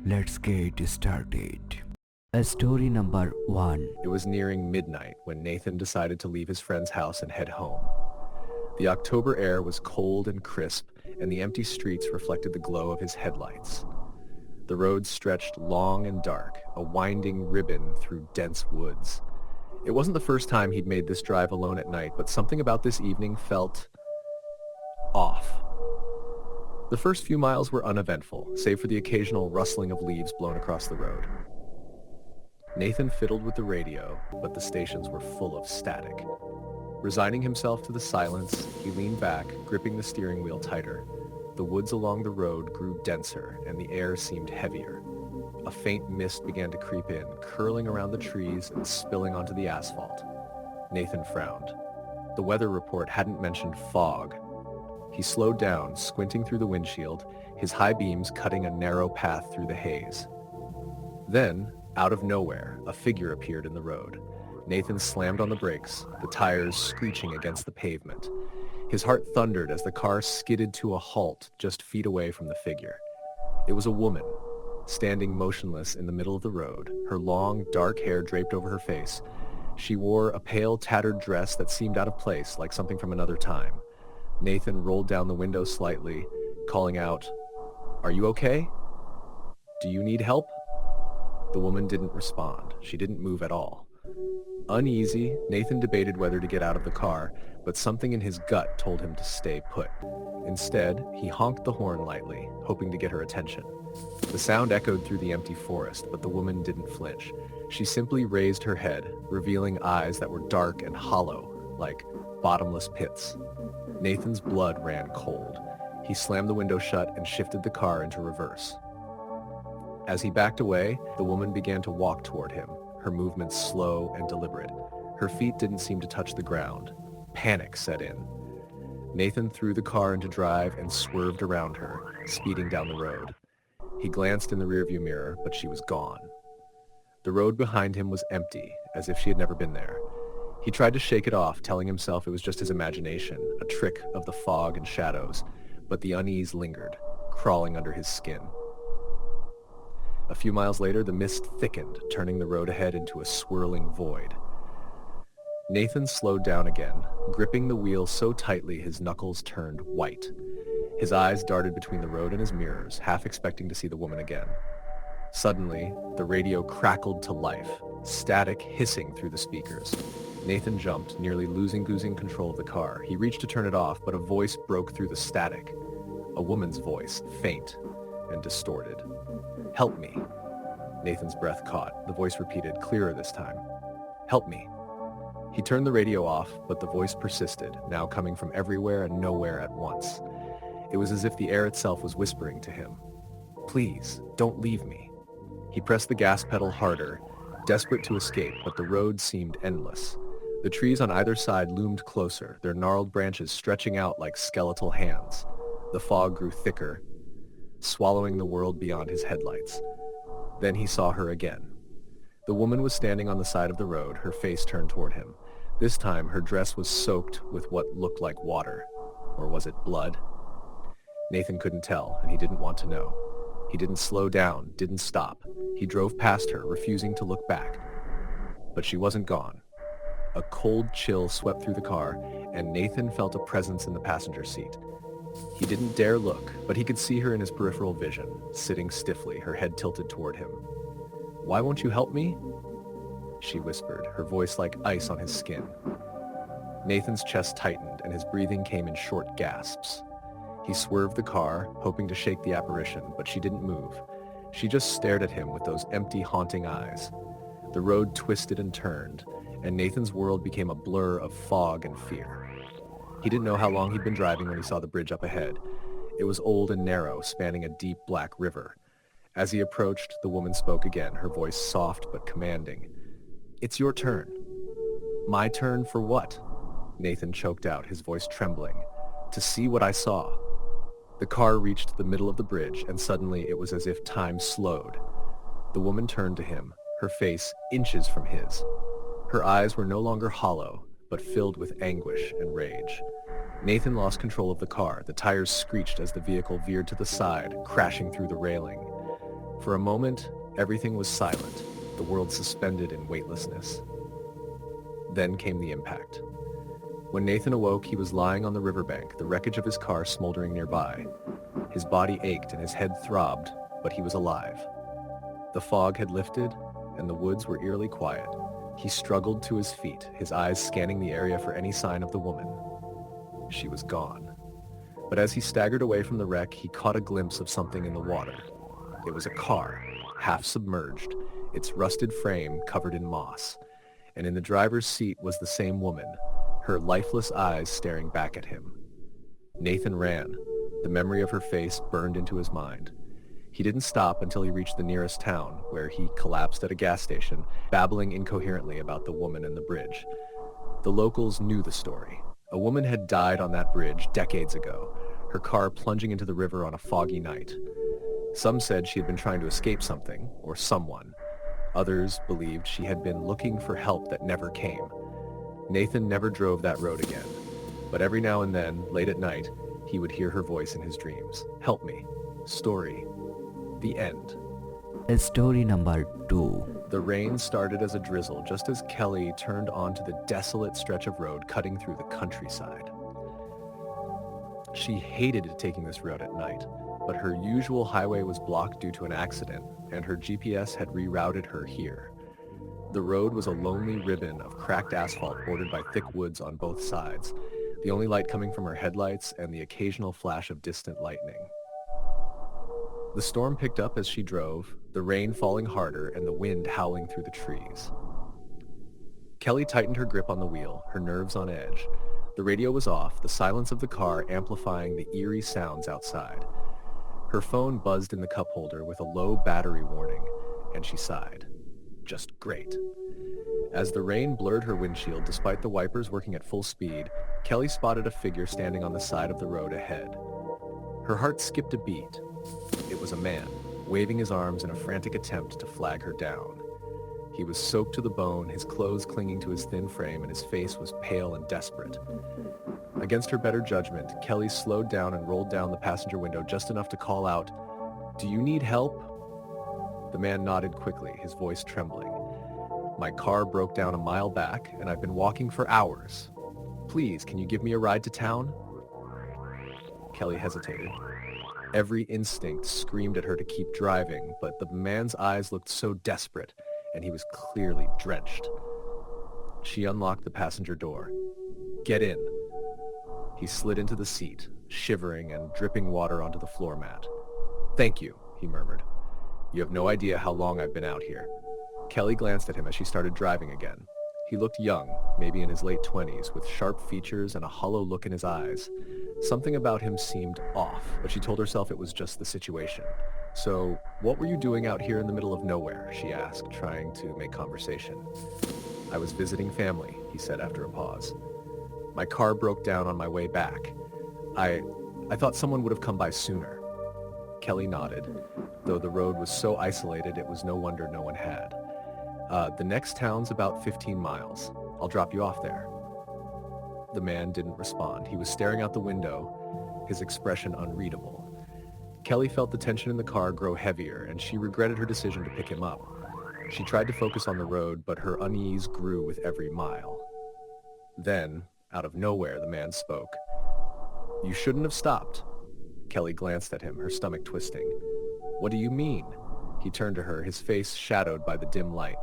Let's get started. Story number 1. It was nearing midnight when Nathan decided to leave his friend's house and head home. The October air was cold and crisp, and the empty streets reflected the glow of his headlights. The road stretched long and dark, a winding ribbon through dense woods. It wasn't the first time he'd made this drive alone at night, but something about this evening felt off. The first few miles were uneventful, save for the occasional rustling of leaves blown across the road. Nathan fiddled with the radio, but the stations were full of static. Resigning himself to the silence, he leaned back, gripping the steering wheel tighter. The woods along the road grew denser, and the air seemed heavier. A faint mist began to creep in, curling around the trees and spilling onto the asphalt. Nathan frowned. The weather report hadn't mentioned fog. He slowed down, squinting through the windshield, his high beams cutting a narrow path through the haze. Then, out of nowhere, a figure appeared in the road. Nathan slammed on the brakes, the tires screeching against the pavement. His heart thundered as the car skidded to a halt just feet away from the figure. It was a woman, standing motionless in the middle of the road, her long, dark hair draped over her face. She wore a pale, tattered dress that seemed out of place, like something from another time. Nathan rolled down the window slightly, calling out, "Are you okay? Do you need help?" The woman didn't respond. She didn't move at all. Uneasy, Nathan debated whether to get out of the car, but something in his gut told him to stay put. Instead, he honked the horn lightly, hoping to get her attention. The sound echoed through the empty forest, but the woman didn't flinch. She simply raised her head, revealing eyes that were dark and hollow, like bottomless pits. Nathan's blood ran cold. He slammed the window shut and shifted the car into reverse. As he backed away, the woman began to walk toward him, her movements slow and deliberate. Her feet didn't seem to touch the ground. Panic set in. Nathan threw the car into drive and swerved around her, speeding down the road. He glanced in the rearview mirror, but she was gone. The road behind him was empty, as if she had never been there. He tried to shake it off, telling himself it was just his imagination, a trick of the fog and shadows, but the unease lingered, crawling under his skin. A few miles later, the mist thickened, turning the road ahead into a swirling void. Nathan slowed down again, gripping the wheel so tightly his knuckles turned white. His eyes darted between the road and his mirrors, half expecting to see the woman again. Suddenly, the radio crackled to life, static hissing through the speakers. Nathan jumped, nearly losing control of the car. He reached to turn it off, but a voice broke through the static. A woman's voice, faint and distorted. "Help me." Nathan's breath caught. The voice repeated, clearer this time. "Help me." He turned the radio off, but the voice persisted, now coming from everywhere and nowhere at once. It was as if the air itself was whispering to him. "Please, don't leave me." He pressed the gas pedal harder, desperate to escape, but the road seemed endless. The trees on either side loomed closer, their gnarled branches stretching out like skeletal hands. The fog grew thicker, swallowing the world beyond his headlights. Then he saw her again. The woman was standing on the side of the road, her face turned toward him. This time, her dress was soaked with what looked like water. Or was it blood? Nathan couldn't tell, and he didn't want to know. He didn't slow down, didn't stop. He drove past her, refusing to look back. But she wasn't gone. A cold chill swept through the car, and Nathan felt a presence in the passenger seat. He didn't dare look, but he could see her in his peripheral vision, sitting stiffly, her head tilted toward him. "Why won't you help me?" she whispered, her voice like ice on his skin. Nathan's chest tightened, and his breathing came in short gasps. He swerved the car, hoping to shake the apparition, but she didn't move. She just stared at him with those empty, haunting eyes. The road twisted and turned, and Nathan's world became a blur of fog and fear. He didn't know how long he'd been driving when he saw the bridge up ahead. It was old and narrow, spanning a deep black river. As he approached, the woman spoke again, her voice soft but commanding. "It's your turn." "My turn for what?" Nathan choked out, his voice trembling. "To see what I saw." The car reached the middle of the bridge, and suddenly it was as if time slowed. The woman turned to him, her face inches from his. Her eyes were no longer hollow, but filled with anguish and rage. Nathan lost control of the car. The tires screeched as the vehicle veered to the side, crashing through the railing. For a moment, everything was silent, the world suspended in weightlessness. Then came the impact. When Nathan awoke, he was lying on the riverbank, the wreckage of his car smoldering nearby. His body ached and his head throbbed, but he was alive. The fog had lifted, and the woods were eerily quiet. He struggled to his feet, his eyes scanning the area for any sign of the woman. She was gone. But as he staggered away from the wreck, he caught a glimpse of something in the water. It was a car, half submerged, its rusted frame covered in moss. And in the driver's seat was the same woman, her lifeless eyes staring back at him. Nathan ran. The memory of her face burned into his mind. He didn't stop until he reached the nearest town, where he collapsed at a gas station, babbling incoherently about the woman and the bridge. The locals knew the story. A woman had died on that bridge decades ago, her car plunging into the river on a foggy night. Some said she had been trying to escape something, or someone. Others believed she had been looking for help that never came. Nathan never drove that road again, but every now and then, late at night, he would hear her voice in his dreams. Help me. Story. The end. Story number 2. The rain started as a drizzle just as Kelly turned onto the desolate stretch of road cutting through the countryside. She hated taking this road at night, but her usual highway was blocked due to an accident, and her GPS had rerouted her here. The road was a lonely ribbon of cracked asphalt bordered by thick woods on both sides, the only light coming from her headlights and the occasional flash of distant lightning. The storm picked up as she drove, the rain falling harder and the wind howling through the trees. Kelly tightened her grip on the wheel, her nerves on edge. The radio was off, the silence of the car amplifying the eerie sounds outside. Her phone buzzed in the cup holder with a low battery warning, and she sighed. Just great. As the rain blurred her windshield despite the wipers working at full speed, Kelly spotted a figure standing on the side of the road ahead. Her heart skipped a beat. It was a man, waving his arms in a frantic attempt to flag her down. He was soaked to the bone, his clothes clinging to his thin frame, and his face was pale and desperate. Against her better judgment, Kelly slowed down and rolled down the passenger window just enough to call out, "Do you need help?" The man nodded quickly, his voice trembling. "My car broke down a mile back, and I've been walking for hours. Please, can you give me a ride to town?" Kelly hesitated. Every instinct screamed at her to keep driving, but the man's eyes looked so desperate, and he was clearly drenched. She unlocked the passenger door. "Get in." He slid into the seat, shivering and dripping water onto the floor mat. "Thank you," he murmured. "You have no idea how long I've been out here." Kelly glanced at him as she started driving again. He looked young, maybe in his late 20s, with sharp features and a hollow look in his eyes. Something about him seemed off, but she told herself it was just the situation. "So, what were you doing out here in the middle of nowhere?" she asked, trying to make conversation. "I was visiting family," he said after a pause. "My car broke down on my way back. I thought someone would have come by sooner." Kelly nodded. Though the road was so isolated, it was no wonder no one had. The next town's about 15 miles. I'll drop you off there." The man didn't respond. He was staring out the window, his expression unreadable. Kelly felt the tension in the car grow heavier, and she regretted her decision to pick him up. She tried to focus on the road, but her unease grew with every mile. Then, out of nowhere, the man spoke. "You shouldn't have stopped." Kelly glanced at him, her stomach twisting. "What do you mean?" He turned to her, his face shadowed by the dim light.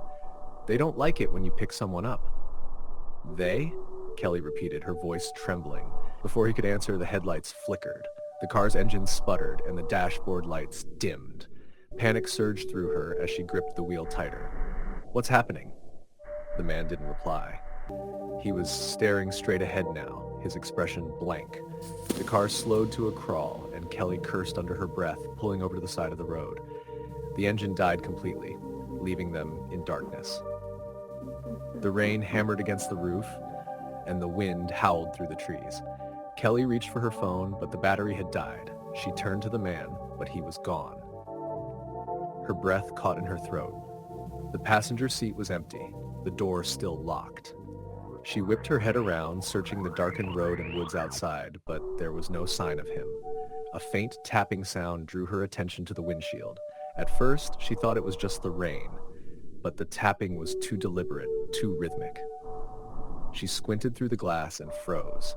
"They don't like it when you pick someone up." "They?" Kelly repeated, her voice trembling. Before he could answer, the headlights flickered. The car's engine sputtered, and the dashboard lights dimmed. Panic surged through her as she gripped the wheel tighter. "What's happening?" The man didn't reply. He was staring straight ahead now, his expression blank. The car slowed to a crawl, and Kelly cursed under her breath, pulling over to the side of the road. The engine died completely, leaving them in darkness. The rain hammered against the roof, and the wind howled through the trees. Kelly reached for her phone, but the battery had died. She turned to the man, but he was gone. Her breath caught in her throat. The passenger seat was empty, the door still locked. She whipped her head around, searching the darkened road and woods outside, but there was no sign of him. A faint tapping sound drew her attention to the windshield. At first, she thought it was just the rain, but the tapping was too deliberate, too rhythmic. She squinted through the glass and froze.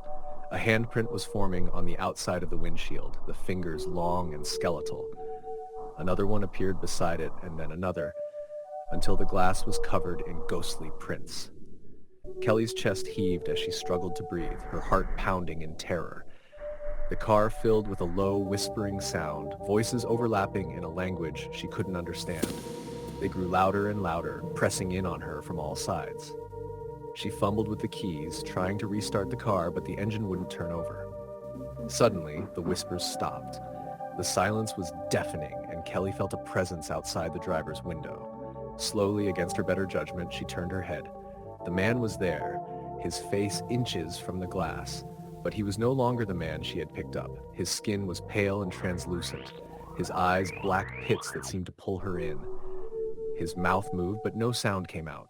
A handprint was forming on the outside of the windshield, the fingers long and skeletal. Another one appeared beside it, and then another, until the glass was covered in ghostly prints. Kelly's chest heaved as she struggled to breathe, her heart pounding in terror. The car filled with a low, whispering sound, voices overlapping in a language she couldn't understand. They grew louder and louder, pressing in on her from all sides. She fumbled with the keys, trying to restart the car, but the engine wouldn't turn over. Suddenly, the whispers stopped. The silence was deafening, and Kelly felt a presence outside the driver's window. Slowly, against her better judgment, she turned her head. The man was there, his face inches from the glass, but he was no longer the man she had picked up. His skin was pale and translucent, his eyes black pits that seemed to pull her in. His mouth moved, but no sound came out.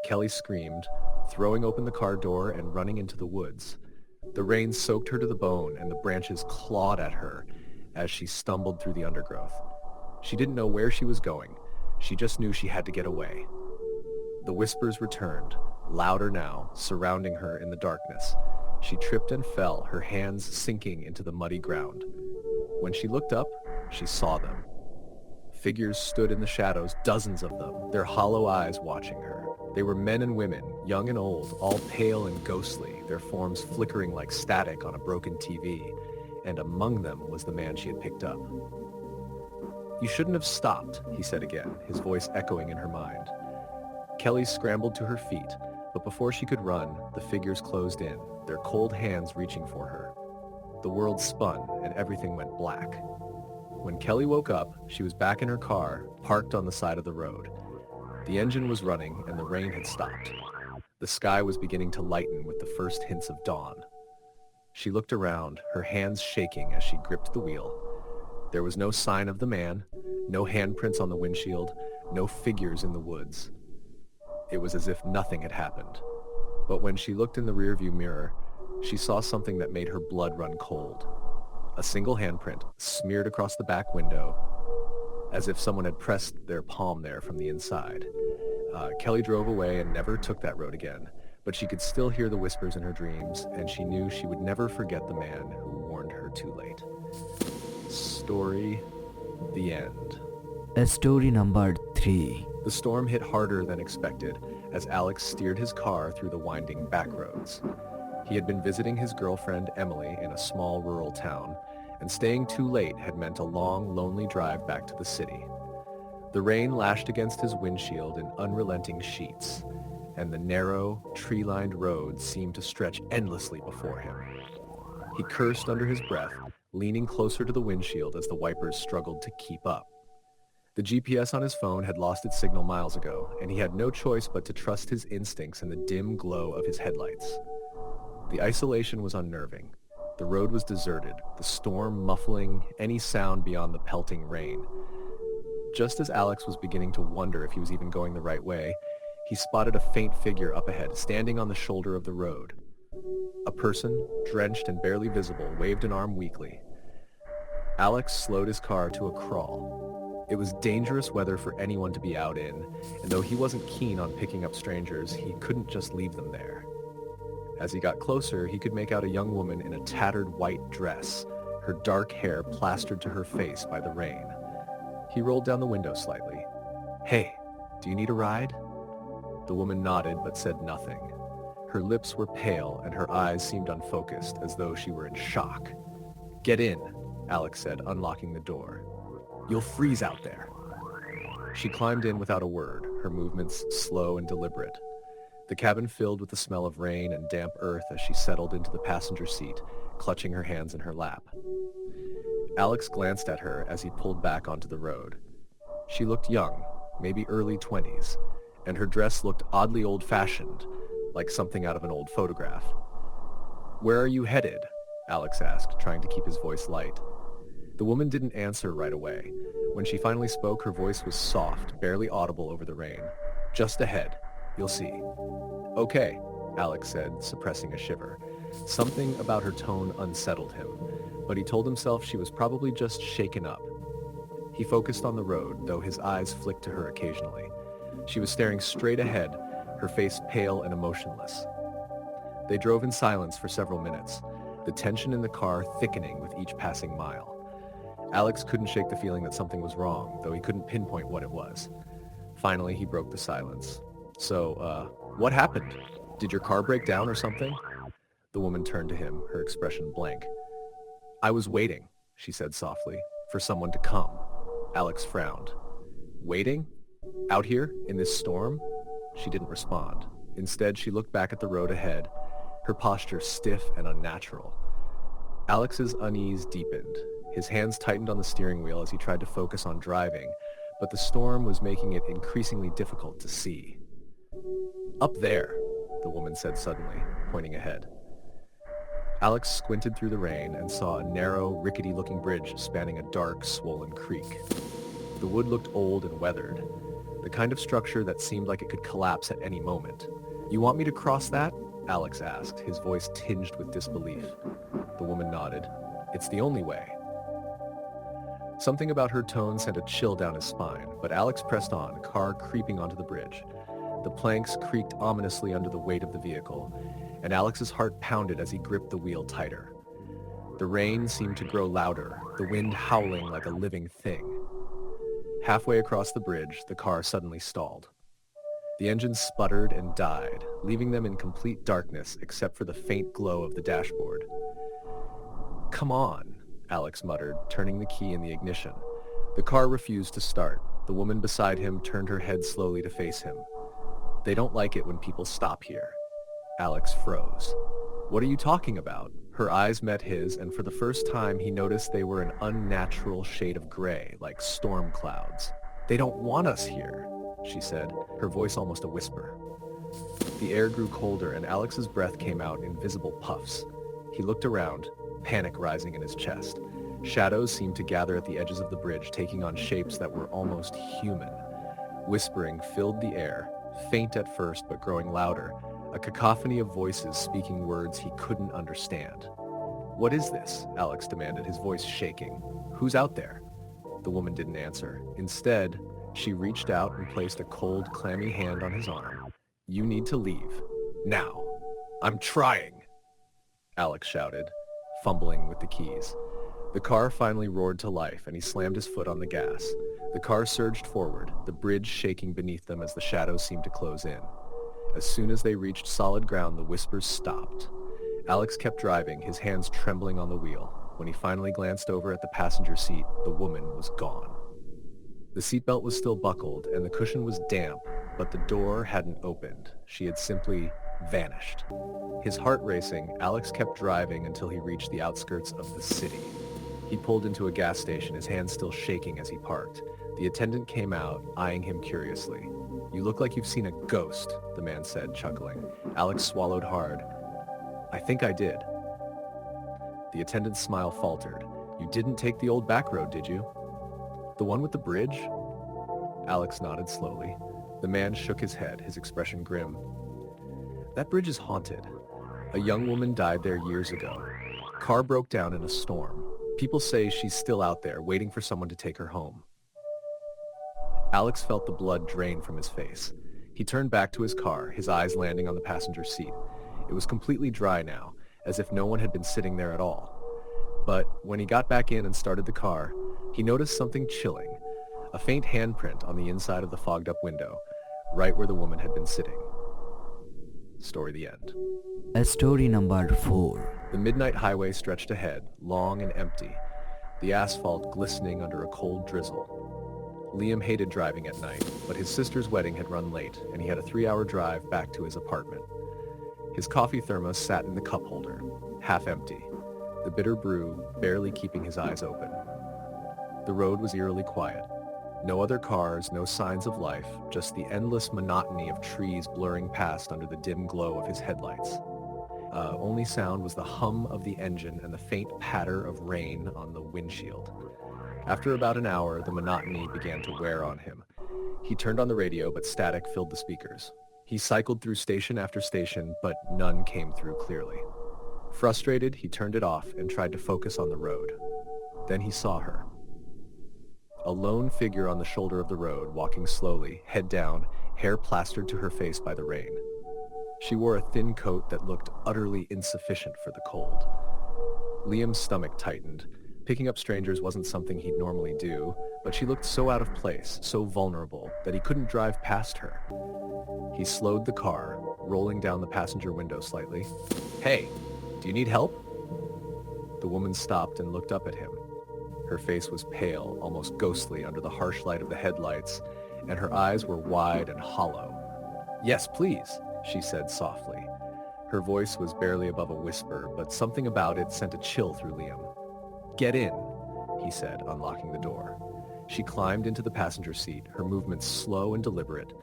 Kelly screamed, throwing open the car door and running into the woods. The rain soaked her to the bone, and the branches clawed at her as she stumbled through the undergrowth. She didn't know where she was going. She just knew she had to get away. The whispers returned, louder now, surrounding her in the darkness. She tripped and fell, her hands sinking into the muddy ground. When she looked up, she saw them. Figures stood in the shadows, dozens of them, their hollow eyes watching her. They were men and women, young and old, all pale and ghostly, their forms flickering like static on a broken TV, and among them was the man she had picked up. "You shouldn't have stopped," he said again, his voice echoing in her mind. Kelly scrambled to her feet, but before she could run, the figures closed in, their cold hands reaching for her. The world spun, and everything went black. When Kelly woke up, she was back in her car, parked on the side of the road. The engine was running, and the rain had stopped. The sky was beginning to lighten with the first hints of dawn. She looked around, her hands shaking as she gripped the wheel. There was no sign of the man, no handprints on the windshield, no figures in the woods. It was as if nothing had happened. But when she looked in the rearview mirror, she saw something that made her blood run cold. A single handprint smeared across the back window, as if someone had pressed their palm there from the inside. Kelly drove away and never took that road again, but she could still hear the whispers in her dreams, and she knew she would never forget the man who warned her too late. Story, the end. Story number 3. The storm hit harder than expected as Alex steered his car through the winding back roads. He had been visiting his girlfriend Emily in a small rural town, and staying too late had meant a long, lonely drive back to the city. The rain lashed against his windshield in unrelenting sheets, and the narrow, tree-lined road seemed to stretch endlessly before him. He cursed under his breath, leaning closer to the windshield as the wipers struggled to keep up. The GPS on his phone had lost its signal miles ago, and he had no choice but to trust his instincts in the dim glow of his headlights. The isolation was unnerving. The road was deserted, the storm muffling any sound beyond the pelting rain. Just as Alex was beginning to wonder if he was even going the right way, he spotted a faint figure up ahead, standing on the shoulder of the road. A person, drenched and barely visible, waved an arm weakly. Alex slowed his car to a crawl. It was dangerous weather for anyone to be out in, and though he wasn't keen on picking up strangers, he couldn't just leave them there. As he got closer, he could make out a young woman in a tattered white dress, her dark hair plastered to her face by the rain. He rolled down the window slightly. "Hey, do you need a ride?" The woman nodded but said nothing. Her lips were pale and her eyes seemed unfocused, as though she were in shock. "Get in," Alex said, unlocking the door. "You'll freeze out there." She climbed in without a word, her movements slow and deliberate. The cabin filled with the smell of rain and damp earth as she settled into the passenger seat, clutching her hands in her lap. Alex glanced at her as he pulled back onto the road. She looked young, maybe early 20s, and her dress looked oddly old-fashioned, like something out of an old photograph. "Where are you headed?" Alex asked, trying to keep his voice light. The woman didn't answer right away. When she finally spoke, her voice was soft, barely audible over the rain. "Just ahead. You'll see." "Okay," Alex said, suppressing a shiver. Something about her tone unsettled him, but he told himself she was probably just shaken up. He focused on the road, though his eyes flicked to her occasionally. She was staring straight ahead, her face pale and emotionless. They drove in silence for several minutes, the tension in the car thickening with each passing mile. Alex couldn't shake the feeling that something was wrong, though he couldn't pinpoint what it was. Finally, he broke the silence. So, what happened? Did your car break down or something? The woman turned to him, her expression blank. I was waiting, she said softly, for someone to come. Alex frowned. Waiting? Out here, in this storm? She didn't respond. Instead, she looked back at the road ahead, her posture stiff and unnatural. Alex's unease deepened. His hands tightened on the steering wheel as he tried to focus on driving, but the storm was making it increasingly difficult to see. Up there, the woman said suddenly, pointing ahead. Alex squinted through the rain and saw a narrow, rickety-looking bridge spanning a dark, swollen creek. The wood looked old and weathered, the kind of structure that seemed like it could collapse at any moment. You want me to cross that? Alex asked, his voice tinged with disbelief. The woman nodded. It's the only way. Something about her tone sent a chill down his spine, but Alex pressed on, car creeping onto the bridge. The planks creaked ominously under the weight of the vehicle, and Alex's heart pounded as he gripped the wheel tighter. The rain seemed to grow louder, the wind howling like a living thing. Halfway across the bridge, the car suddenly stalled. The engine sputtered and died, leaving them in complete darkness except for the faint glow of the dashboard. Come on, Alex muttered, turning the key in the ignition. The car refused to start. The woman beside him turned her head slowly to face him. They don't like it when people stop here. Alex froze. What are you talking about? Her eyes met his, and for the first time he noticed they were an unnatural shade of gray, like storm clouds. They don't want us here, she said, her voice almost a whisper. The air grew colder and Alex's breath came out in visible puffs. He looked around, panic rising in his chest. Shadows seemed to gather at the edges of the bridge, taking on shapes that were almost human. Whispering filled the air, faint at first but growing louder, a cacophony of voices speaking words he couldn't understand. What is this? Alex demanded, his voice shaking. Who's out there? The woman didn't answer. Instead, she reached out and placed a cold, clammy hand on his arm. You need to leave. Now. I'm trying, Alex shouted, fumbling with the keys. The car finally roared to life and he slammed his foot on the gas. The car surged forward, the bridge shaking beneath them as the shadows seemed to close in. As soon as they reached solid ground, the whispers stopped. Alex kept driving, his hands trembling on the wheel. When he finally glanced over at the passenger seat, the woman was gone. The seatbelt was still buckled and the cushion was damp, but the door hadn't opened. She had simply vanished. His heart racing, Alex kept driving until he reached the outskirts of the city. He pulled into a gas station, his hands still shaking as he parked. The attendant came out, eyeing him curiously. You look like you've seen a ghost, the man said, chuckling. Alex swallowed hard. I think I did. The attendant's smile faltered. You didn't take the old back road, did you? The one with the bridge? Alex nodded slowly. The man shook his head, his expression grim. That bridge is haunted. A young woman died there years ago. Car broke down in a storm. People say she's still out there, waiting for someone to take her home. Alex felt the blood drain from his face. He turned back to his car, his eyes landing on the passenger seat. It was completely dry now, as if no one had been sitting there at all. But when he got back in and started the car, he noticed something chilling, a faint handprint on the inside of the fogged-up window, right where the woman had been sitting. Story the end. Story number 4. The midnight highway stretched ahead, long and empty, the asphalt glistening under a cold drizzle. Liam hated driving at night, but his sister's wedding had run late, and he had a 3-hour drive back to his apartment. His coffee thermos sat in the cup holder, half empty, the bitter brew barely keeping his eyes open. The road was eerily quiet. No other cars, no signs of life, just the endless monotony of trees blurring past under the dim glow of his headlights. Only sound was the hum of the engine and the faint patter of rain on the windshield. After about an hour, the monotony began to wear on him. He turned on the radio, but static filled the speakers. He cycled through station after station, but none came through clearly. Frustrated, he turned it off and tried to focus on the road. Then he saw her. A lone figure on the shoulder of the road, walking slowly, head down, hair plastered to her face by the rain. She wore a thin coat that looked utterly insufficient for the cold. Liam's stomach tightened. Picking up strangers wasn't something he'd normally do, but she looked so out of place, so vulnerable, that he couldn't drive past her. He slowed the car, rolling down the passenger window slightly. "Hey, do you need help?" The woman stopped and looked up at him. Her face was pale, almost ghostly under the harsh light of the headlights, and her eyes were wide and hollow. "Yes, please," she said softly. Her voice was barely above a whisper, but something about it sent a chill through Liam. "Get in," he said, unlocking the door. She climbed into the passenger seat, her movements slow and deliberate.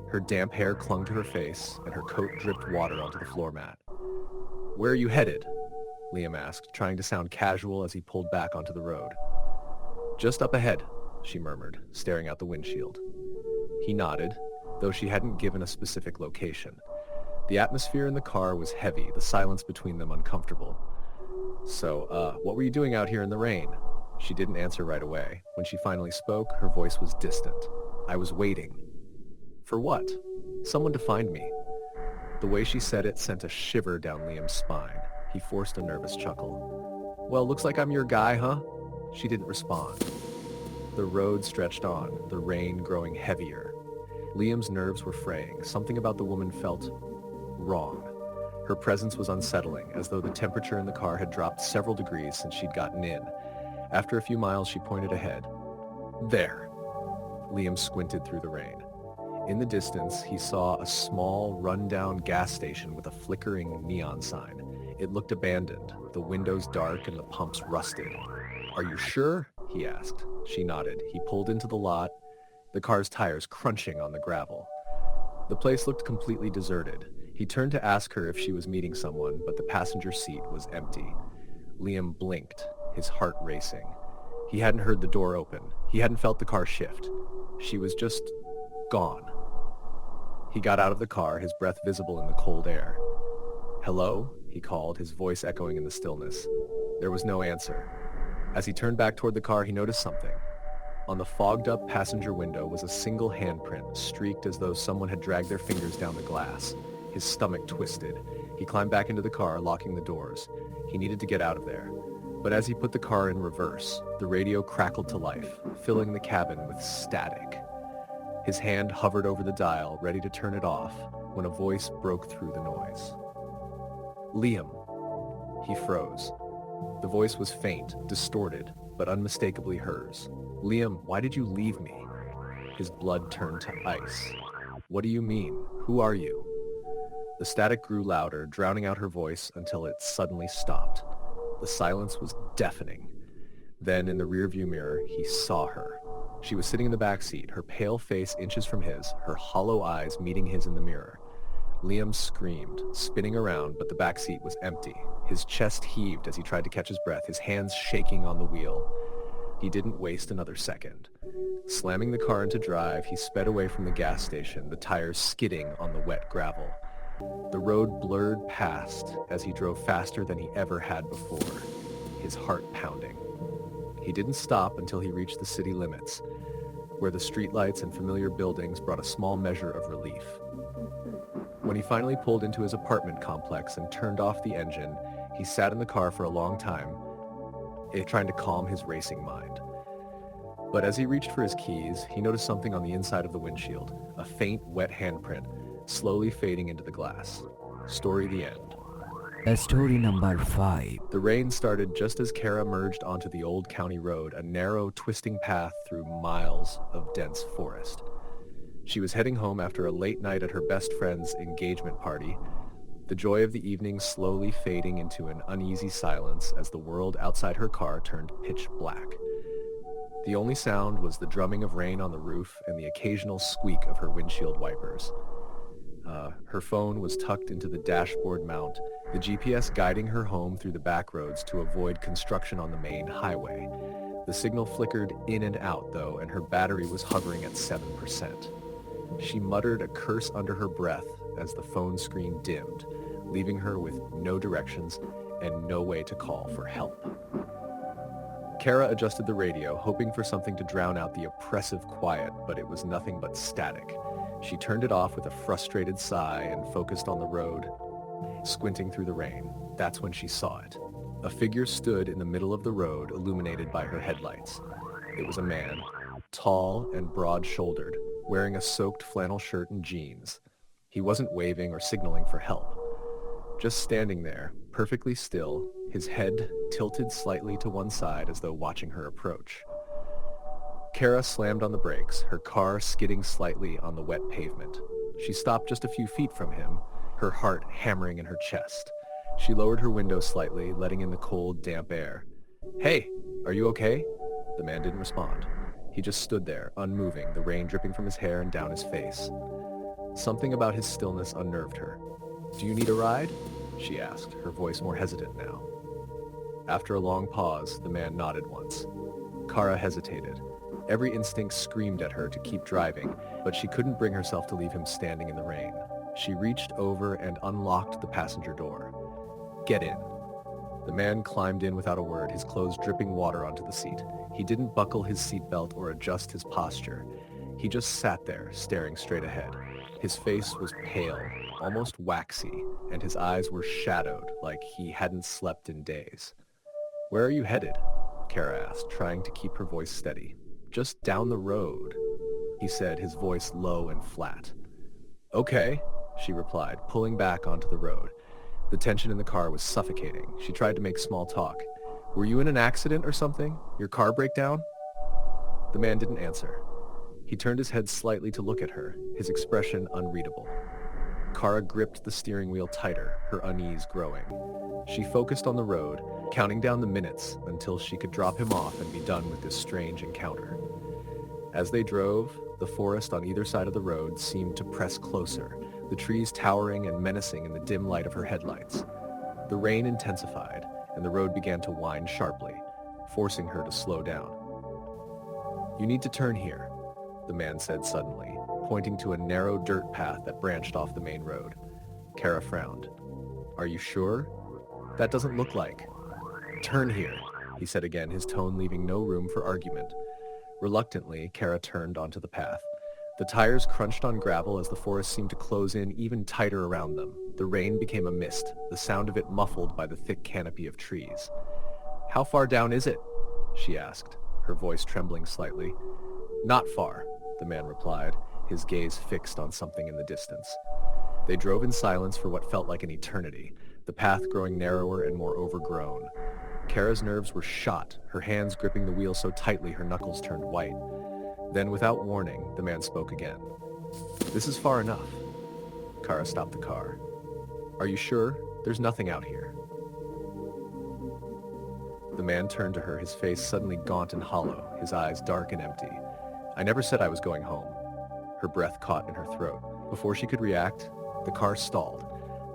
Her damp hair clung to her face, and her coat dripped water onto the floor mat. "Where are you headed?" Liam asked, trying to sound casual as he pulled back onto the road. "Just up ahead," she murmured, staring out the windshield. He nodded, though she hadn't given a specific location. The atmosphere in the car was heavy, the silence between them uncomfortable. "So, what were you doing out here in the rain?" She didn't answer right away. When she finally spoke, her voice was distant. "I was waiting." "For what?" "Someone to find me." The way she said it sent a shiver down Liam's spine. He forced a nervous chuckle. "Well, looks like I'm your guy, huh?" She didn't respond. The road stretched on, the rain growing heavier. Liam's nerves were fraying. Something about the woman felt wrong. Her presence was unsettling, as though the temperature in the car had dropped several degrees since she'd gotten in. After a few miles, she pointed ahead. "There." Liam squinted through the rain. In the distance, he saw a small, run-down gas station with a flickering neon sign. It looked abandoned, the windows dark and the pumps rusted. "Are you sure?" he asked. She nodded. He pulled into the lot, the car's tires crunching on the gravel. The place looked completely deserted. He turned to ask her if she was meeting someone, but the passenger seat was empty. Liam blinked, his heart racing. He hadn't heard the door open. He hadn't felt the car shift. She was just gone. He got out of the car, his breath visible in the cold air. "Hello?" he called, his voice echoing in the stillness. There was no answer. As he turned back toward the car, he noticed something. On the fogged-up passenger window was a single handprint, streaked as though someone had dragged their fingers down the glass. His stomach twisted. He climbed back into the car, locking the doors. He needed to get out of there. But as he put the car in reverse, the radio crackled to life, filling the cabin with static. His hand hovered over the dial, ready to turn it off, when a voice broke through the noise. "Liam." He froze. The voice was faint, distorted, but unmistakably hers. "Liam, why did you leave me?" His blood turned to ice. "What do you mean? Who are you?" The static grew louder, drowning out her voice until it suddenly stopped. The silence was deafening. Then, in the rearview mirror, he saw her. She was sitting in the back seat, her pale face inches from his, her hollow eyes meeting his in the mirror. Liam screamed, spinning around, but the back seat was empty. His chest heaved as he tried to catch his breath, his hands shaking on the wheel. He didn't waste another second. Slamming the car into drive, he sped away from the gas station, the tires skidding on the wet gravel. The road blurred past as he drove faster than he ever had before, his heart pounding. He didn't stop until he reached the city limits, where the streetlights and familiar buildings brought a small measure of relief. When he finally pulled into his apartment complex and turned off the engine, he sat in the car for a long time, trying to calm his racing mind. But as he reached for his keys, he noticed something on the inside of the windshield, a faint, wet handprint, slowly fading into the glass. Story the end. Story number 5. The rain started just as Kara merged onto the old county road, a narrow, twisting path through miles of dense forest. She was heading home after a late night at her best friend's engagement party, the joy of the evening slowly fading into an uneasy silence as the world outside her car turned pitch black. The only sound was the drumming of rain on the roof and the occasional squeak of her windshield wipers. Her phone was tucked into the dashboard mount, the GPS guiding her home through the back roads to avoid construction on the main highway. The signal flickered in and out, though, and her battery was hovering at 7%. She muttered a curse under her breath as the phone screen dimmed, leaving her with no directions and no way to call for help. Kara adjusted the radio, hoping for something to drown out the oppressive quiet, but it was nothing but static. She turned it off with a frustrated sigh and focused on the road, squinting through the rain. That's when she saw it. A figure stood in the middle of the road, illuminated by her headlights. It was a man, tall and broad-shouldered, wearing a soaked flannel shirt and jeans. He wasn't waving or signaling for help. Just standing there, perfectly still, his head tilted slightly to one side as though watching her approach. Kara slammed on the brakes, her car skidding slightly on the wet pavement. She stopped just a few feet from him, her heart hammering in her chest. She lowered her window slightly, letting in the cold, damp air. "Hey, are you okay?" The man didn't respond. He just stood there, unmoving, the rain dripping from his hair and down his face. Something about his stillness unnerved her. "Do you need a ride?" she asked, her voice more hesitant now. After a long pause, the man nodded once. Kara hesitated. Every instinct screamed at her to keep driving, but she couldn't bring herself to leave him standing in the rain. She reached over and unlocked the passenger door. "Get in." The man climbed in without a word, his clothes dripping water onto the seat. He didn't buckle his seatbelt or adjust his posture. He just sat there, staring straight ahead. His face was pale, almost waxy, and his eyes were shadowed like he hadn't slept in days. "Where are you headed?" Kara asked, trying to keep her voice steady. "Just down the road," he said, his voice low and flat. "Okay," she replied, pulling back onto the road. The tension in the car was suffocating. She tried to make small talk. "Were you in an accident or something? Your car break down?" The man didn't answer. He turned his head slightly to look at her, his expression unreadable. Kara gripped the steering wheel tighter, her unease growing. She focused on the road, counting down the minutes until she could drop him off and be done with this strange encounter. As they drove, the forest on either side of the road seemed to press closer, the trees towering and menacing in the dim light of her headlights. The rain intensified, and the road began to wind sharply, forcing her to slow down. "You need to turn here," the man said suddenly, pointing to a narrow dirt path that branched off the main road. Kara frowned. "Are you sure? That doesn't look like." "Turn here," he said again, his tone leaving no room for argument. Reluctantly, Kara turned onto the path. The tires crunched on gravel as the forest seemed to close in even tighter around them. The rain became a mist, the sound of it muffled by the thick canopy of trees. "How far down is it?" she asked, her voice trembling slightly. "Not far," the man replied, his gaze fixed on something in the distance. They drove in silence for what felt like an eternity, the path growing narrower and more overgrown. Kara's nerves were shot, her hands gripping the wheel so tightly her knuckles turned white. Then, without warning, the man spoke again. "This is far enough." Kara stopped the car. "Are you sure? There's nothing out here." The man turned to her, his face suddenly gaunt and hollow, his eyes dark and empty. "I never said I was going home." Her breath caught in her throat. Before she could react, the car stalled,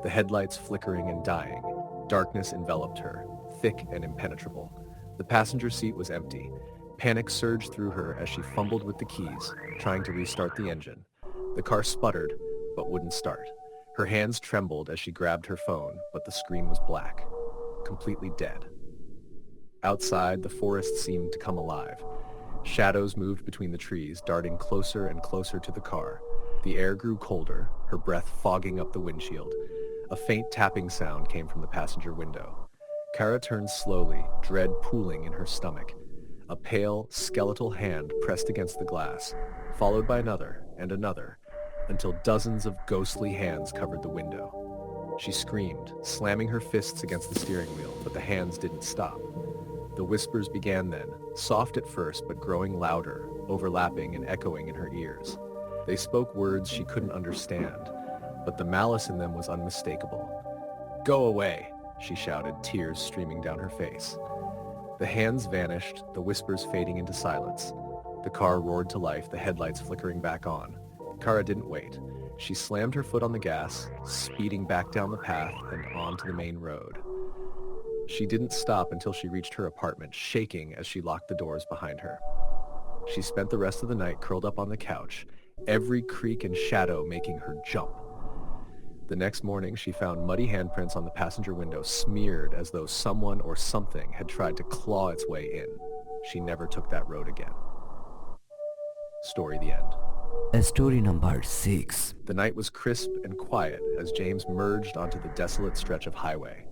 the headlights flickering and dying. Darkness enveloped her, thick and impenetrable. The passenger seat was empty. Panic surged through her as she fumbled with the keys, trying to restart the engine. The car sputtered, but wouldn't start. Her hands trembled as she grabbed her phone, but the screen was black, completely dead. Outside, the forest seemed to come alive. Shadows moved between the trees, darting closer and closer to the car. The air grew colder, her breath fogging up the windshield. A faint tapping sound came from the passenger window. Kara turned slowly, dread pooling in her stomach. A pale, skeletal hand pressed against the glass, followed by another and another, until dozens of ghostly hands covered the window. She screamed, slamming her fists against the steering wheel, but the hands didn't stop. The whispers began then, soft at first but growing louder, overlapping and echoing in her ears. They spoke words she couldn't understand, but the malice in them was unmistakable. "Go away," she shouted, tears streaming down her face. The hands vanished, the whispers fading into silence. The car roared to life, the headlights flickering back on. Kara didn't wait. She slammed her foot on the gas, speeding back down the path and onto the main road. She didn't stop until she reached her apartment, shaking as she locked the doors behind her. She spent the rest of the night curled up on the couch, every creak and shadow making her jump. The next morning, she found muddy handprints on the passenger window, smeared as though someone or something had tried to claw its way in. she never took that road again. Story the end. Story number 6. The night was crisp and quiet as James merged onto the desolate stretch of highway.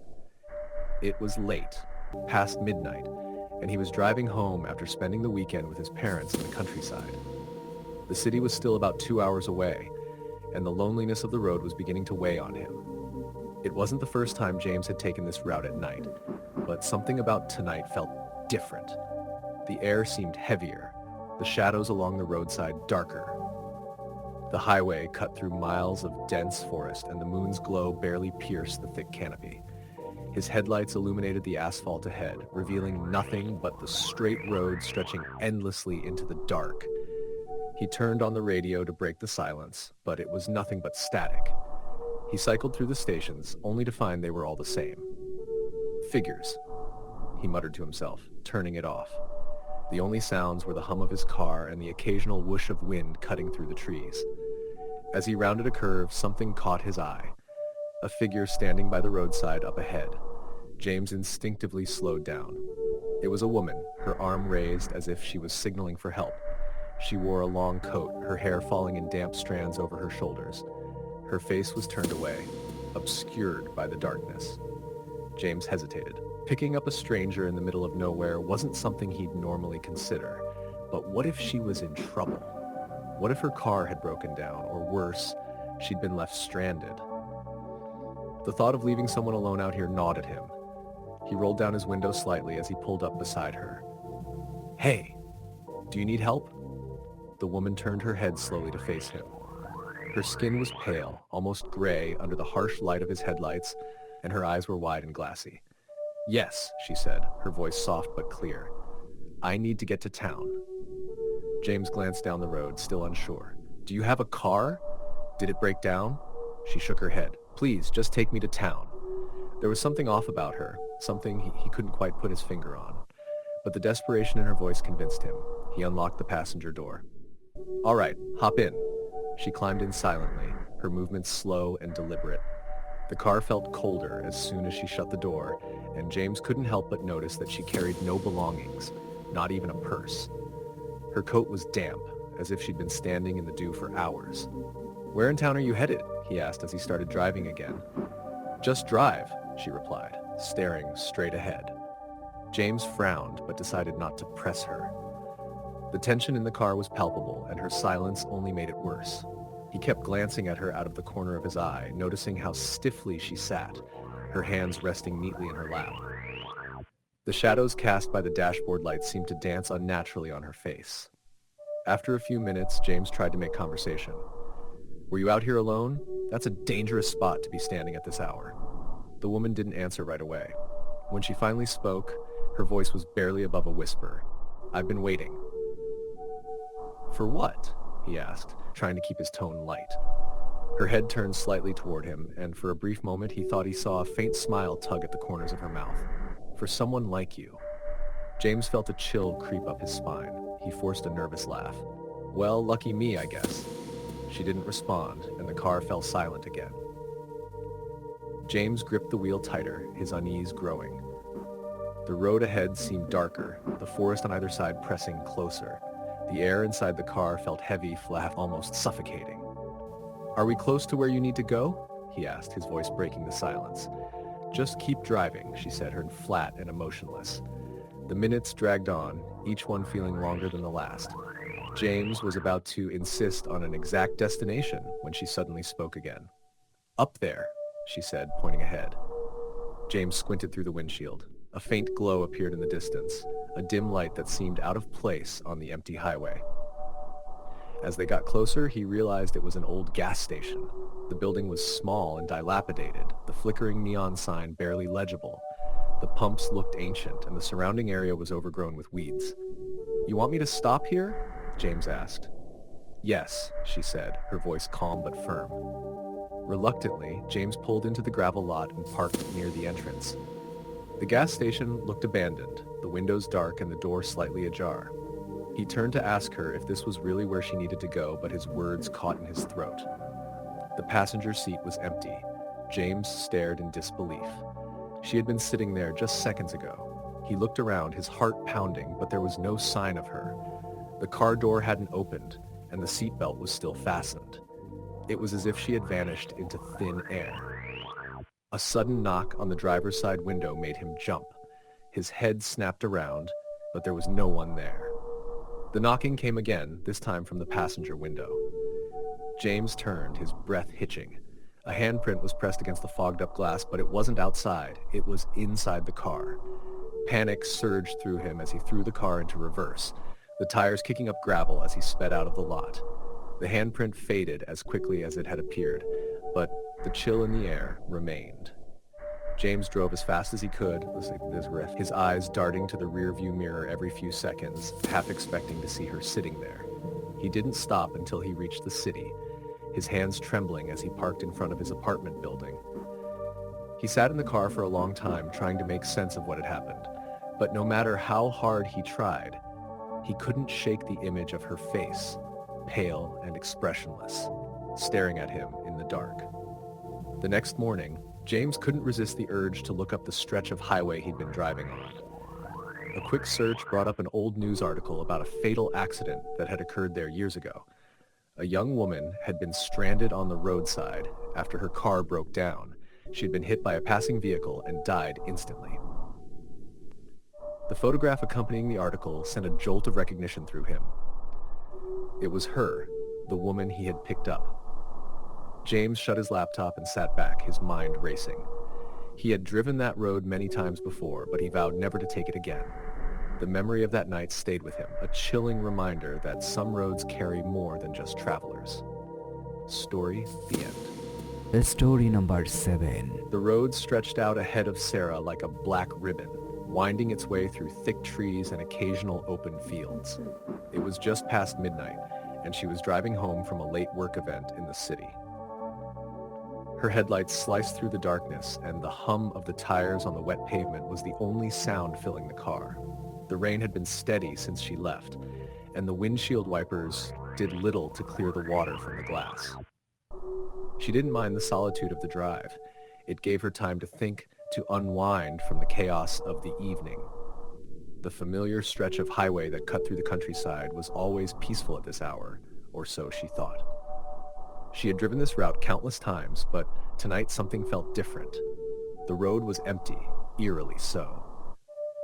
It was late, past midnight, and he was driving home after spending the weekend with his parents in the countryside. The city was still about 2 hours away, and the loneliness of the road was beginning to weigh on him. It wasn't the first time James had taken this route at night, but something about tonight felt different. The air seemed heavier, the shadows along the roadside darker. The highway cut through miles of dense forest, and the moon's glow barely pierced the thick canopy. His headlights illuminated the asphalt ahead, revealing nothing but the straight road stretching endlessly into the dark. He turned on the radio to break the silence, but it was nothing but static. He cycled through the stations, only to find they were all the same. Figures, he muttered to himself, turning it off. The only sounds were the hum of his car and the occasional whoosh of wind cutting through the trees. As he rounded a curve, something caught his eye. A figure standing by the roadside up ahead. James instinctively slowed down. It was a woman, her arm raised as if she was signaling for help. She wore a long coat, her hair falling in damp strands over her shoulders. Her face was turned away, obscured by the darkness. James hesitated. Picking up a stranger in the middle of nowhere wasn't something he'd normally consider. But what if she was in trouble? What if her car had broken down, or worse, she'd been left stranded? The thought of leaving someone alone out here gnawed at him. He rolled down his window slightly as he pulled up beside her. "Hey, do you need help?" The woman turned her head slowly to face him. Her skin was pale, almost gray under the harsh light of his headlights, and her eyes were wide and glassy. "Yes," she said, her voice soft but clear. "I need to get to town." James glanced down the road, still unsure. "Do you have a car? Did it break down?" She shook her head. "Please, just take me to town." There was something off about her, something he couldn't quite put his finger on. But the desperation in her voice convinced him. He unlocked the passenger door. "All right, hop in." She climbed in silently, her movements slow and deliberate. The car felt colder as soon as she shut the door, and James couldn't help but notice that she carried no belongings, not even a purse. Her coat was damp, as if she'd been standing in the dew for hours. "Where in town are you headed?" he asked as he started driving again. "Just drive," she replied, staring straight ahead. James frowned, but decided not to press her. The tension in the car was palpable, and her silence only made it worse. He kept glancing at her out of the corner of his eye, noticing how stiffly she sat, her hands resting neatly in her lap. The shadows cast by the dashboard lights seemed to dance unnaturally on her face. After a few minutes, James tried to make conversation. "Were you out here alone? That's a dangerous spot to be standing at this hour." The woman didn't answer right away. When she finally spoke, her voice was barely above a whisper. "I've been waiting." "For what?" he asked, trying to keep his tone light. Her head turned slightly toward him, and for a brief moment he thought he saw a faint smile tug at the corners of her mouth. "For someone like you." James felt a chill creep up his spine. He forced a nervous laugh. "Well, lucky me, I guess." She didn't respond, and the car fell silent again. James gripped the wheel tighter, his unease growing. The road ahead seemed darker, the forest on either side pressing closer. The air inside the car felt heavy, flat, almost suffocating. "Are we close to where you need to go?" he asked, his voice breaking the silence. "Just keep driving," she said, her flat and emotionless. The minutes dragged on, each one feeling longer than the last. James was about to insist on an exact destination when she suddenly spoke again. "Up there," she said, pointing ahead. James squinted through the windshield. A faint glow appeared in the distance, a dim light that seemed out of place on the empty highway. As they got closer, he realized it was an old gas station. The building was small and dilapidated, the flickering neon sign barely legible. The pumps looked ancient, and the surrounding area was overgrown with weeds. "You want me to stop here?" James asked. "Yes," she said, her voice calm but firm. Reluctantly, James pulled into the gravel lot and parked near the entrance. The gas station looked abandoned, the windows dark and the door slightly ajar. He turned to ask her if this was really where she needed to go, but his words caught in his throat. The passenger seat was empty. James stared in disbelief. She had been sitting there just seconds ago. He looked around, his heart pounding, but there was no sign of her. The car door hadn't opened, and the seatbelt was still fastened. It was as if she had vanished into thin air. A sudden knock on the driver's side window made him jump. His head snapped around, but there was no one there. The knocking came again, this time from the passenger window. James turned, his breath hitching. A handprint was pressed against the fogged-up glass, but it wasn't outside. It was inside the car. Panic surged through him as he threw the car into reverse, the tires kicking up gravel as he sped out of the lot. The handprint faded as quickly as it had appeared, but the chill in the air remained. James drove as fast as he could, his eyes darting to the rearview mirror every few seconds, half expecting to see her sitting there. He didn't stop until he reached the city, his hands trembling as he parked in front of his apartment building. He sat in the car for a long time trying to make sense of what had happened, but no matter how hard he tried, he couldn't shake the image of her face, pale and expressionless, staring at him in the dark. The next morning, James couldn't resist the urge to look up the stretch of highway he'd been driving on. A quick search brought up an old news article about a fatal accident that had occurred there years ago. A young woman had been stranded on the roadside after her car broke down. She had been hit by a passing vehicle and died instantly. The photograph accompanying the article sent a jolt of recognition through him. It was her, the woman he had picked up. James shut his laptop and sat back, his mind racing. He had driven that road many times before, but he vowed never to take it again. The memory of that night stayed with him, a chilling reminder that some roads carry more than just travelers. Story, the end. Story number 7. The road stretched out ahead of Sarah like a black ribbon, winding its way through thick trees and occasional open fields. It was just past midnight, and she was driving home from a late work event in the city. Her headlights sliced through the darkness, and the hum of the tires on the wet pavement was the only sound filling the car. The rain had been steady since she left, and the windshield wipers did little to clear the water from the glass. She didn't mind the solitude of the drive. It gave her time to think, to unwind from the chaos of the evening. The familiar stretch of highway that cut through the countryside was always peaceful at this hour, or so she thought. She had driven this route countless times, but tonight something felt different. The road was empty, eerily so.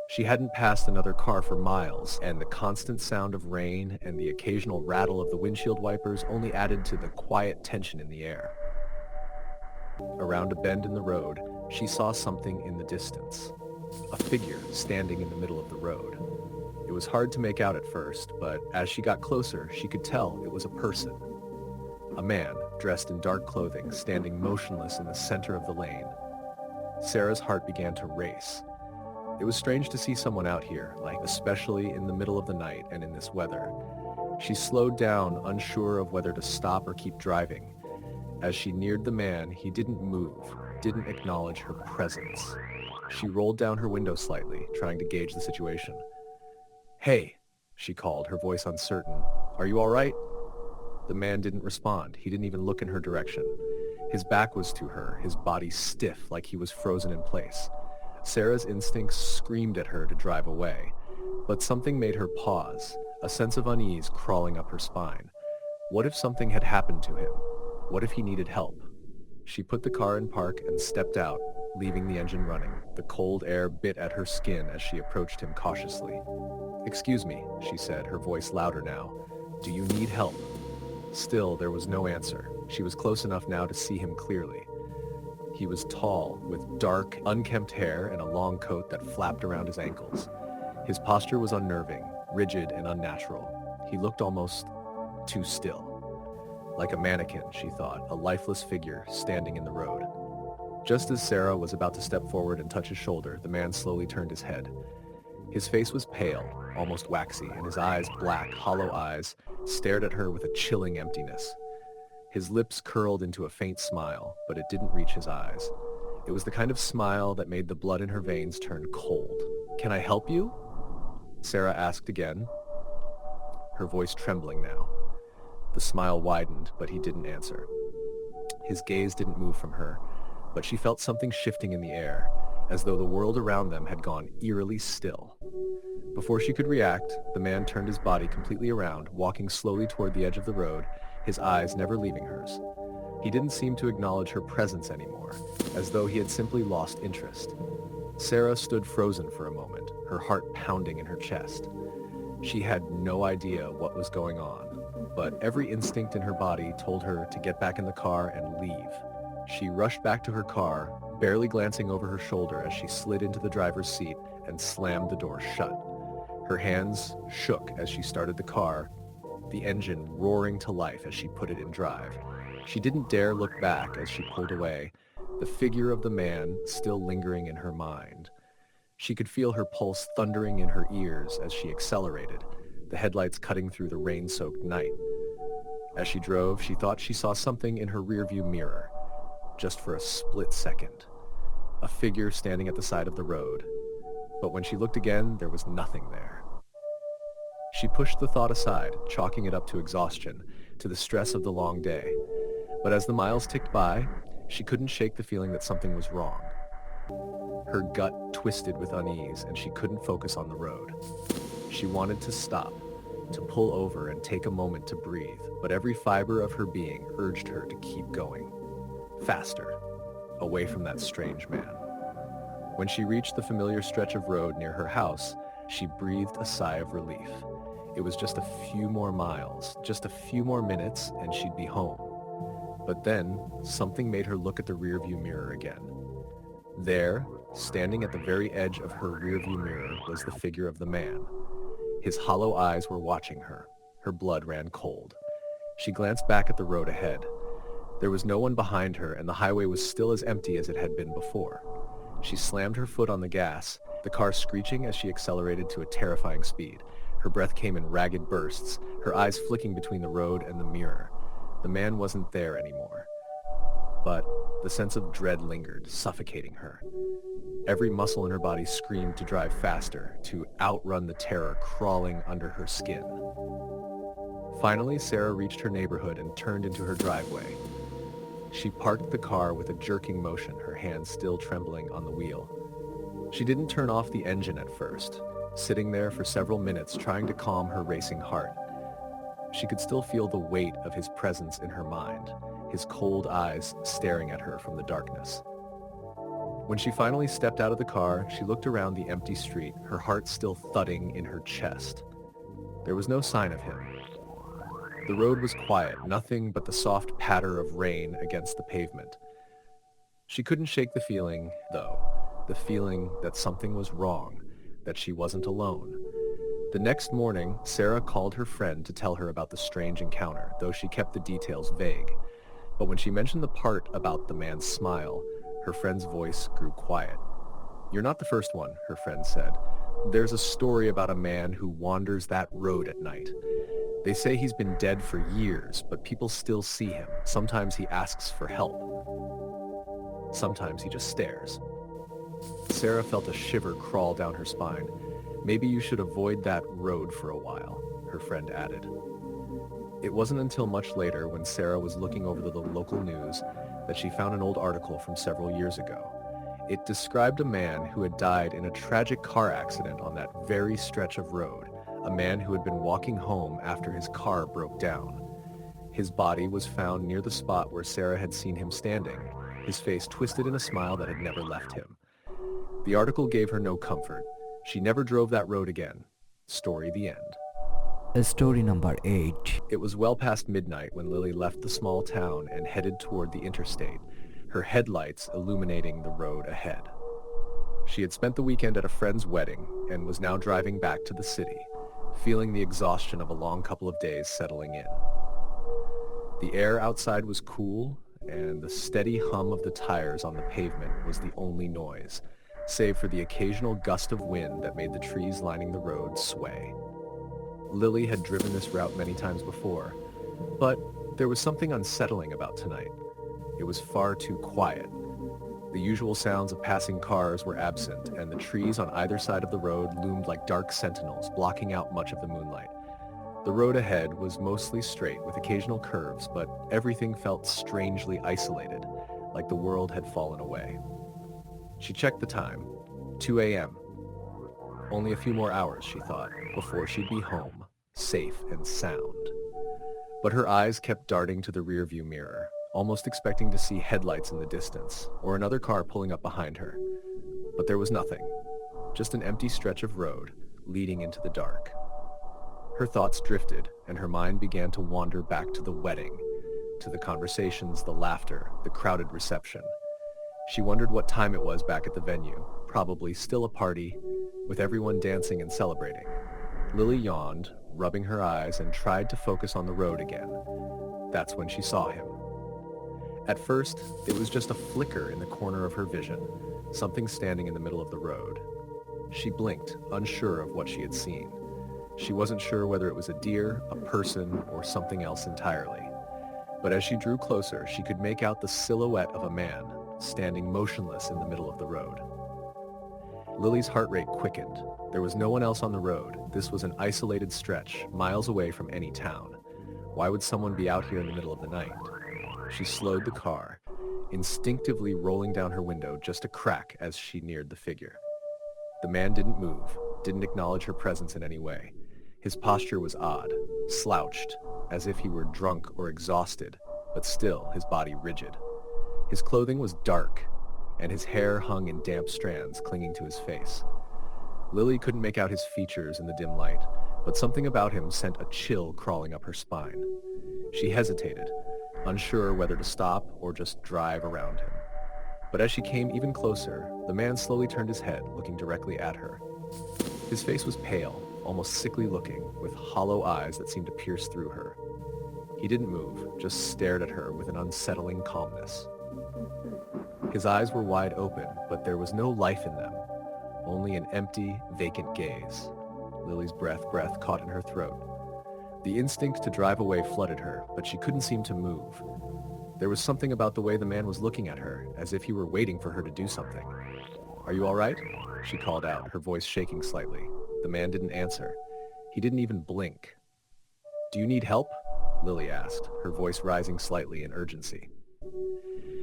She hadn't passed another car for miles, and the constant sound of rain and the occasional rattle of the windshield wipers only added to the quiet tension in the air. Around a bend in the road, she saw something in the distance. A figure standing in the middle of the road. It was hard to make out at first, but as she got closer, she could tell it was a person. A man, dressed in dark clothing, standing motionless in the center of the lane. Sarah's heart began to race. It was strange to see someone out here, especially in the middle of the night and in this weather. She slowed down, unsure of whether to stop or keep driving. As she neared the man, he didn't move, didn't acknowledge her presence. She rolled down her window slightly, trying to gauge the situation. "Hey," she called, her voice uncertain. "Are you all right?" The man didn't respond. He didn't even look in her direction. His back was to her, his body stiff like he was frozen in place. Sarah's instincts screamed at her to drive away, but something made her pause, a sense of unease crawling up her spine. What if something had happened to him? What if he needed help? She put the car in park and stepped out, leaving the engine running. The cold air bit at her skin as she approached him cautiously. "Excuse me," she said, her voice louder now. "Do you need help?" Still, there was no answer. She was close enough now to see him clearly. He was tall, with dark, unkempt hair and a long coat that flapped around his ankles. His posture was unnerving, rigid and unnatural. He looked almost too still. Like a mannequin, she thought, a lifeless figure standing in the road. Just as Sarah was about to step forward and touch his shoulder, the man slowly turned his head. His face was pale, almost waxy, and his eyes, black, hollow eyes, stared at her with a chilling emptiness. His lips curled into a faint smile, but it didn't reach his eyes. It was the kind of smile that made the blood in her veins turn cold. "Can I help you?" Sarah asked again, her voice trembling now. The smile widened, but he didn't answer. His gaze didn't move from her, but she felt something shifting in the air. as though the world around them had gone eerily still. Before she could react, the man turned his body completely around, walking slowly toward the edge of the road, his eyes never leaving hers. He didn't seem to acknowledge her presence anymore, as though he had simply lost interest. Sarah stood frozen for a moment, her heart pounding in her chest. She had no idea what was going on, but every instinct in her body told her to get back in the car and leave. She rushed back to her car, barely glancing over her shoulder as she slid into the driver's seat and slammed the door shut. Her hands shook as she started the car, the engine roaring to life as she put it in drive. She didn't dare look back as she pulled away, the figure of the man still lingering in her mind. She could feel her pulse thundering in her ears as she accelerated, the headlights cutting through the rain-soaked night. As she drove, she thought she saw something in her rearview mirror, just for a split second. A figure standing at the side of the road. But when she looked again, there was nothing there. She pushed the thought aside, chalking it up to exhaustion, to the stress of the long day. But as the miles ticked by, she couldn't shake the feeling that something was wrong. Her gut twisted with unease, and she couldn't focus on the road. She wanted to stop, to pull over and take a moment to breathe, but every fiber of her being urged her to keep going. Faster, away from that strange man. When she reached the familiar stretch of road near her house, she breathed a sigh of relief. It was just a few more miles, just a few more minutes, and she'd be home. But then, something made her look at the rearview mirror again. There, standing at the very edge of her rearview mirror, was the figure of the man. His hollow eyes were watching her. Her blood ran cold. She glanced back at the road ahead. There was no one behind her, and the highway was still as empty as it had been before. She slammed her foot on the gas, the car screeching as she accelerated to a terrifying speed. Her breath came in ragged bursts, her eyes flicking between the road and the mirror. The man wasn't there anymore. But the sense of dread lingered, suffocating her. Every muscle in her body screamed to drive faster, to outrun the terror crawling under her skin. Finally, Sarah reached her neighborhood and turned into her driveway. She parked the car with a jerking motion, her hands still trembling on the wheel. She didn't turn off the engine at first, sitting there for several minutes trying to calm her racing heart. She could still feel the weight of his presence in her mind, his cold eyes staring at her from the darkness. When she finally stepped out of the car, she looked around the empty street, her heart still thudding in her chest. There was no sign of him. The road was quiet, nothing but the soft patter of rain against the pavement. She couldn't shake the feeling, though, the feeling that something was wrong, that she wasn't alone. The next morning, Sarah called her friend to tell her about the strange encounter, though she kept the details vague. But when she mentioned the part about the man's smile, her friend's voice grew quiet. "You're not the first one," her friend said. "There's a story about a man who wanders that road at night. They say he's been dead for years, but people still see him. Sometimes he asks for help. Sometimes he just stares." Sarah felt a shiver crawl down her spine. "Maybe you should avoid that road for a while," her friend added. It wasn't until much later, when Sarah was looking over the local news, that she found an old article from several years ago. It described a man who had died in a tragic car accident on that very stretch of road, a man who had been walking home after his car broke down. His body was found near the spot where Sarah had seen him standing, his face twisted in a smile that had never left him. The article gave her no comfort. She never drove that road again. Story the end. Story number 8. It was well past midnight when Lily left the small town and headed toward the interstate, her headlights illuminating the road ahead. She had spent the weekend at a friend's wedding and was now driving back to the city, feeling the exhaustion of a long couple of days settling in. The air outside was cool, and the steady hum of the tires on the pavement was the only noise, save for the occasional gust of wind that made the trees lining the road sway. Lily had driven this route many times before, but there was something unsettling about tonight. It was far too quiet. The usual sounds of passing cars were absent, and the trees on either side of the road loomed like dark sentinels, blocking out much of the moonlight. The road ahead was mostly straight, with occasional curves, but everything felt strangely isolated, like the world had fallen away. She checked the time. 2 a.m. Only a few more hours, she thought, before she'd be home, safe and sound. But her eyes kept darting to the rearview mirror, almost expecting to see headlights in the distance, or another car pulling up behind her. But there was nothing, just an empty stretch of road leading into the dark. Her thoughts drifted, and her mind began to wander back to the wedding, to the conversations, the laughter, the crowded reception. She wondered what time it was back at the venue, probably still a party, with everyone dancing and celebrating. Lily yawned, rubbing her eyes, and tried to focus on the road again. That's when she saw him. At first, it was just a flicker in the corner of her vision, something standing in the middle of the road. She blinked, unsure of what she had seen. She wasn't sure whether it was a deer, a person, or something else entirely. But as she drew closer, she could make out the silhouette of a man, standing motionless in the middle of the road. Lily's heart rate quickened. There was no one else on the road. This was an isolated stretch, miles away from any town. Why would someone be out here in the middle of the night? She slowed the car, instinctively rolling down her window just a crack as she neared the figure. The man didn't move, didn't acknowledge her presence in any way. His posture was odd, slouched, as if he were drunk or exhausted, but still his body rigid. His clothing was dark, and his hair hung in damp strands clinging to his face. Lily couldn't make out his features in the dim light, but something about him sent a chill crawling up her spine. She hesitated, unsure whether to stop or just drive around him. But as she came even closer, the man slowly turned his head, looking directly at her. His face was pale, almost sickly looking, with hollow eyes that seemed to pierce through her. He didn't move, just stared at her with an unsettling calmness. His eyes were wide open, but there was no life in them, only an empty, vacant gaze. Lily's breath caught in her throat. The instinct to drive away flooded her, but she couldn't seem to move. There was something about the way the man was looking at her, as if he were waiting for her to do something. "Are you all right?" she called out, her voice shaking slightly. The man didn't answer. He didn't even blink. "Do you need help?" Lily asked, her voice rising slightly in urgency.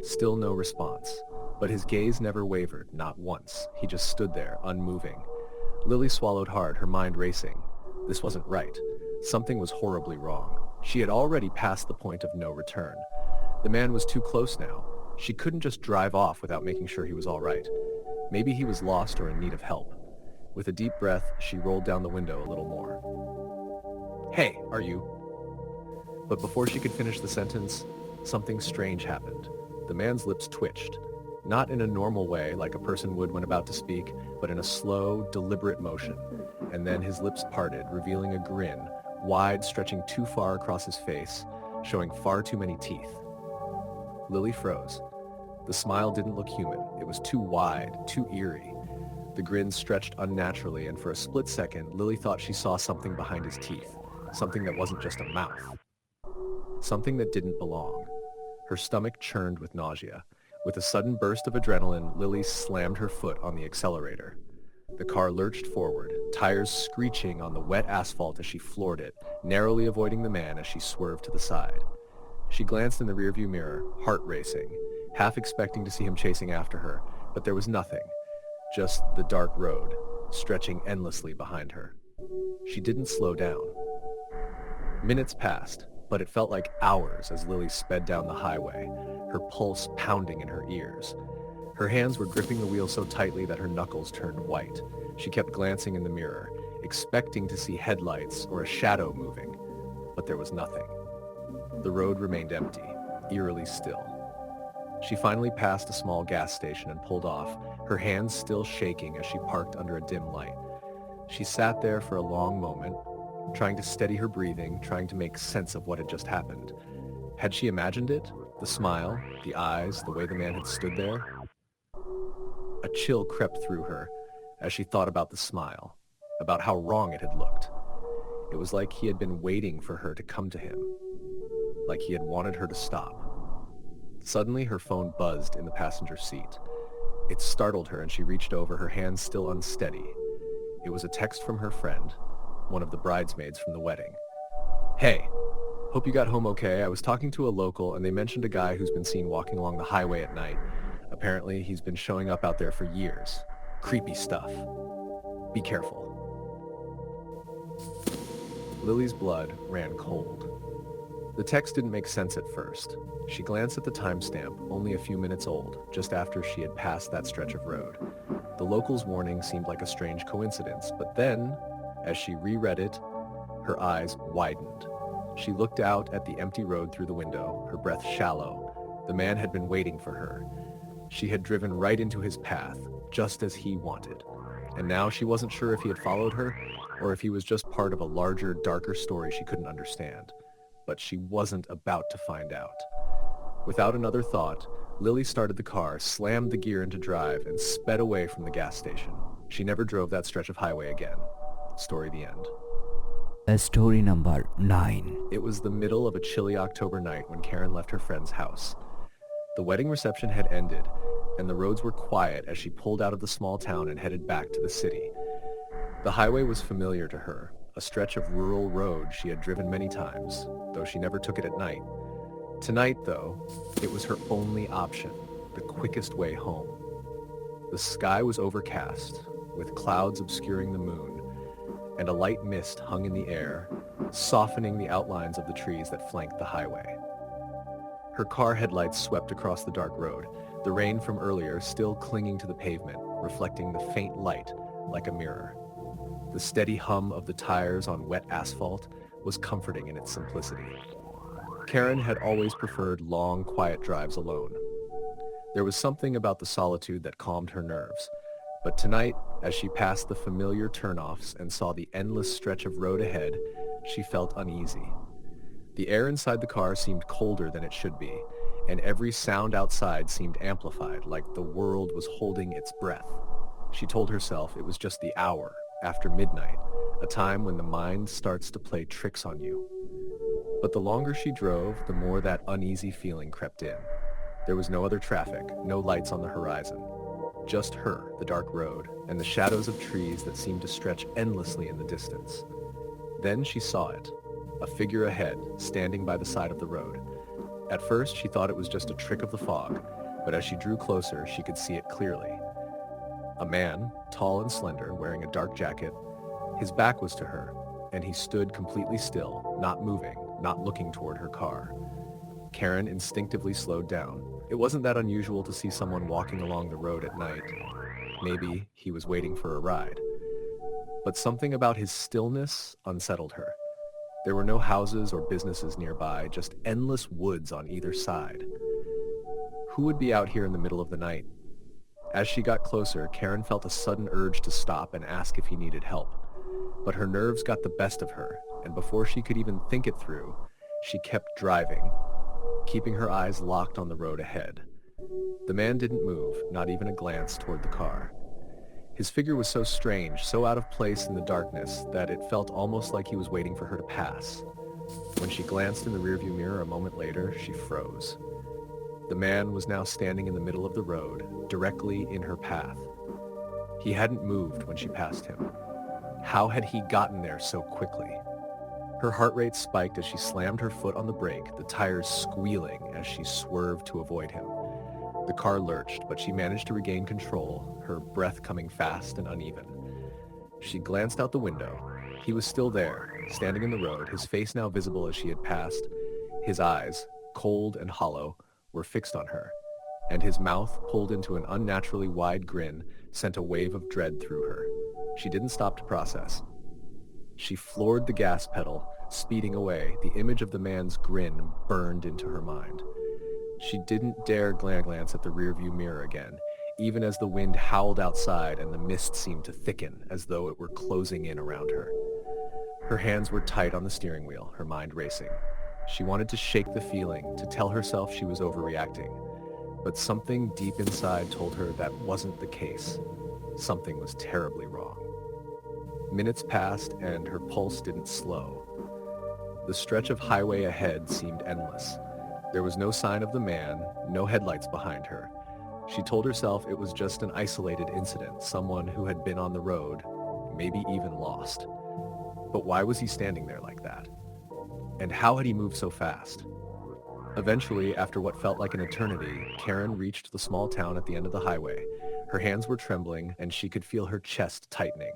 Still no response, but his gaze never wavered, not once. He just stood there, unmoving. Lily swallowed hard, her mind racing. This wasn't right. Something was horribly wrong. She had already passed the point of no return. The man was too close now. She couldn't just drive off without making sure he was all right. Maybe he was lost or in need of help. With a deep breath, she rolled down the window a little more. "Hey, are you?" But before she could finish the sentence, something strange happened. The man's lips twitched, not in a normal way like a person would when about to speak, but in a slow, deliberate motion. And then his lips parted, revealing a grin, wide, stretching too far across his face, showing far too many teeth. Lily froze. The smile didn't look human. It was too wide, too eerie. The grin stretched unnaturally, and for a split second, Lily thought she saw something behind his teeth, something that wasn't just a mouth. Something that didn't belong. Her stomach churned with nausea. With a sudden burst of adrenaline, Lily slammed her foot on the accelerator. The car lurched forward, tires screeching on the wet asphalt as she floored it, narrowly avoiding the man as she swerved to the side. She glanced in the rearview mirror, heart racing, half expecting to see him chasing after her, but there was nothing, just the dark road, stretching endlessly behind her. She didn't slow down. Minutes passed, but it felt like hours as Lily sped down the highway, her pulse pounding in her ears. Her hands were gripping the wheel so tightly that her knuckles turned white. She kept glancing in the mirror, expecting to see headlights or a shadow moving, but there was nothing. The road remained empty, eerily still. She finally passed a small gas station and pulled off, her hands still shaking as she parked under a dim light. She sat there for a long moment, trying to steady her breathing, trying to make sense of what had just happened. Had she imagined it? The smile, the eyes, the way the man had stood there? A chill crept through her as she thought about the smile, about how wrong it had looked. It was like he had been waiting for her to come to him, like he had wanted her to stop. Suddenly, her phone buzzed in the passenger seat. It startled her and she reached over, her hands still unsteady. It was a text from her friend, one of the bridesmaids from the wedding. "Hey, hope you got home okay. I was talking to a local and they mentioned a guy who's been seen walking along the highway at night. Apparently, he's been showing up out there for years. Creepy stuff. Be careful. Lily's blood ran cold. The text didn't make sense at first. She glanced at the timestamp, only a few minutes old, just after she had passed that stretch of road. The locals' warning seemed like a strange coincidence, but then, as she reread it, her eyes widened. She looked out at the empty road through the window, her breath shallow. The man had been waiting for her. She had driven right into his path, just as he wanted. And now she wasn't sure if he had followed her, or if he was just part of a larger, darker story she couldn't understand. But she wasn't about to find out. Without another thought, Lily started the car, slammed the gear into drive, and sped away from the gas station. She never drove that stretch of highway again. Story the end. Story number 9. It was the middle of a chilly October night when Karen left her friend's house. The wedding reception had ended, and the roads were quiet as she pulled out of the small town and headed back to the city. The highway was familiar to her, a stretch of rural road she had driven many times, though she never took it at night. Tonight, though, it was her only option, the quickest way home. The sky was overcast, with clouds obscuring the moon, and a light mist hung in the air, softening the outlines of the trees that flanked the highway. Her car headlights swept across the dark road, the rain from earlier still clinging to the pavement, reflecting the faint light like a mirror. The steady hum of the tires on wet asphalt was comforting in its simplicity. Karen had always preferred long, quiet drives alone. There was something about the solitude that calmed her nerves, but tonight, as she passed the familiar turnoffs and saw the endless stretch of road ahead, she felt uneasy. The air inside the car seemed colder than it should be, and every sound outside seemed amplified, like the world was holding its breath. She told herself it was just the hour after midnight, a time when the mind starts to play tricks on you. But the longer she drove, the more that uneasy feeling crept in. There was no other traffic, no lights on the horizon. Just her, the dark road, and the shadows of trees that seemed to stretch endlessly in the distance. Then she saw it, a figure ahead, standing by the side of the road. At first, she thought it was just a trick of the fog, but as she drew closer, she could see it clearly. A man, tall and slender, wearing a dark jacket. His back was to her, and he stood completely still, not moving, not looking toward her car. Karen instinctively slowed down. It wasn't that unusual to see someone walking along the road at night. Maybe he was waiting for a ride. But something about his stillness unsettled her. There were no houses or businesses nearby, just endless woods on either side. Who would be out here in the middle of the night? As she got closer, Karen felt a sudden urge to stop and ask if he needed help. But her nerves got the best of her, and before she could even think it through, she kept driving, keeping her eyes locked on the road ahead. The man didn't move, not even a glance toward the car. His figure was so strange, so out of place in the darkness, that it felt almost like he was waiting for her to pass. When she glanced in the rearview mirror a moment later, she froze. The man was now standing in the middle of the road, directly in her path. He hadn't moved when she passed him. How had he gotten there so quickly? Her heart rate spiked as she slammed her foot on the brake, the tires squealing as she swerved to avoid him. The car lurched, but she managed to regain control, her breath coming fast and uneven. She glanced out the window. He was still there, standing in the road, his face now visible as she had passed. His eyes, cold and hollow, were fixed on her, and his mouth, pulled into an unnaturally wide grin, sent a wave of dread through her. She didn't stop to process. She floored the gas pedal, speeding away. The image of the man's grin burned into her mind. She didn't dare glance at the rearview mirror again, even as the wind howled outside and the mist seemed to thicken as though it were closing in around her. Her hands were tight on the steering wheel, her mind racing. She wanted to shake the feeling, to tell herself she was overreacting. But something deep inside told her that wasn't the case. Something was terribly wrong. Minutes passed and her pulse didn't slow. The stretch of highway ahead seemed endless. There was no sign of the man, no headlights behind her. She told herself it was just an isolated incident, someone who had been on the road, maybe even lost. But why was he standing there like that? And how had he moved so fast? Eventually, after what felt like an eternity, Karen reached the small town at the end of the highway. Her hands were trembling, and she could feel her chest tightening.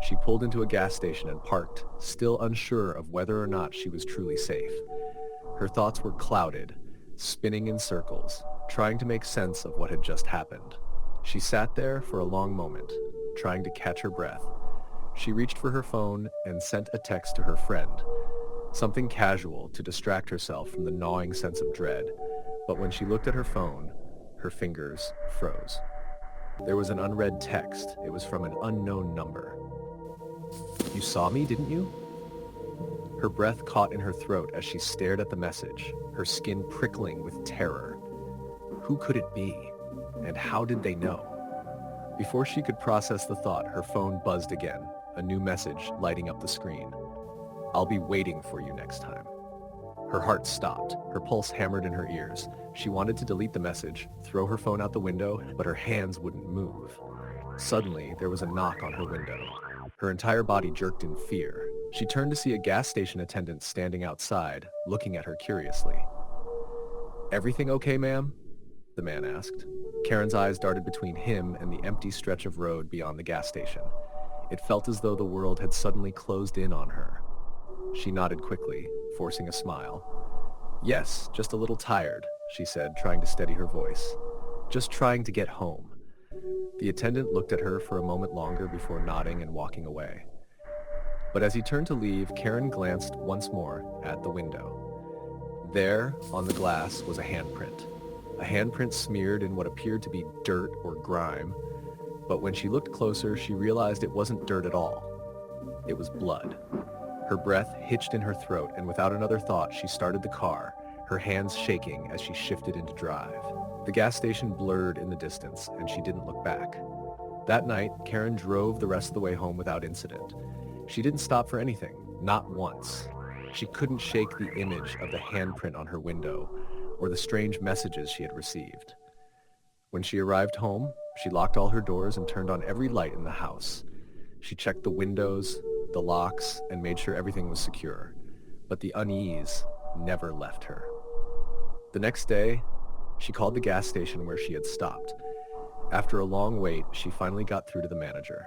She pulled into a gas station and parked, still unsure of whether or not she was truly safe. Her thoughts were clouded, spinning in circles, trying to make sense of what had just happened. She sat there for a long moment, trying to catch her breath. She reached for her phone and sent a text to her friend, something casual to distract herself from the gnawing sense of dread. But when she looked at her phone, her fingers froze. There was an unread text. It was from an unknown number. "You saw me, didn't you?" Her breath caught in her throat as she stared at the message, her skin prickling with terror. Who could it be? And how did they know? Before she could process the thought, her phone buzzed again, a new message lighting up the screen. "I'll be waiting for you next time." Her heart stopped. Her pulse hammered in her ears. She wanted to delete the message, throw her phone out the window, but her hands wouldn't move. Suddenly, there was a knock on her window. Her entire body jerked in fear. She turned to see a gas station attendant standing outside, looking at her curiously. "Everything okay, ma'am?" the man asked. Karen's eyes darted between him and the empty stretch of road beyond the gas station. It felt as though the world had suddenly closed in on her. She nodded quickly, forcing a smile. "Yes, just a little tired," she said, trying to steady her voice. "Just trying to get home." The attendant looked at her for a moment longer before nodding and walking away. But as he turned to leave, Karen glanced once more at the window. There, on the glass, was a handprint. A handprint smeared in what appeared to be dirt or grime. But when she looked closer, she realized it wasn't dirt at all. It was blood. Her breath hitched in her throat, and without another thought, she started the car, her hands shaking as she shifted into drive. The gas station blurred in the distance, and she didn't look back. That night, Karen drove the rest of the way home without incident. She didn't stop for anything, not once. She couldn't shake the image of the handprint on her window or the strange messages she had received. When she arrived home, she locked all her doors and turned on every light in the house. She checked the windows, the locks, and made sure everything was secure. But the unease never left her. The next day, she called the gas station where she had stopped. After a long wait, she finally got through to the manager.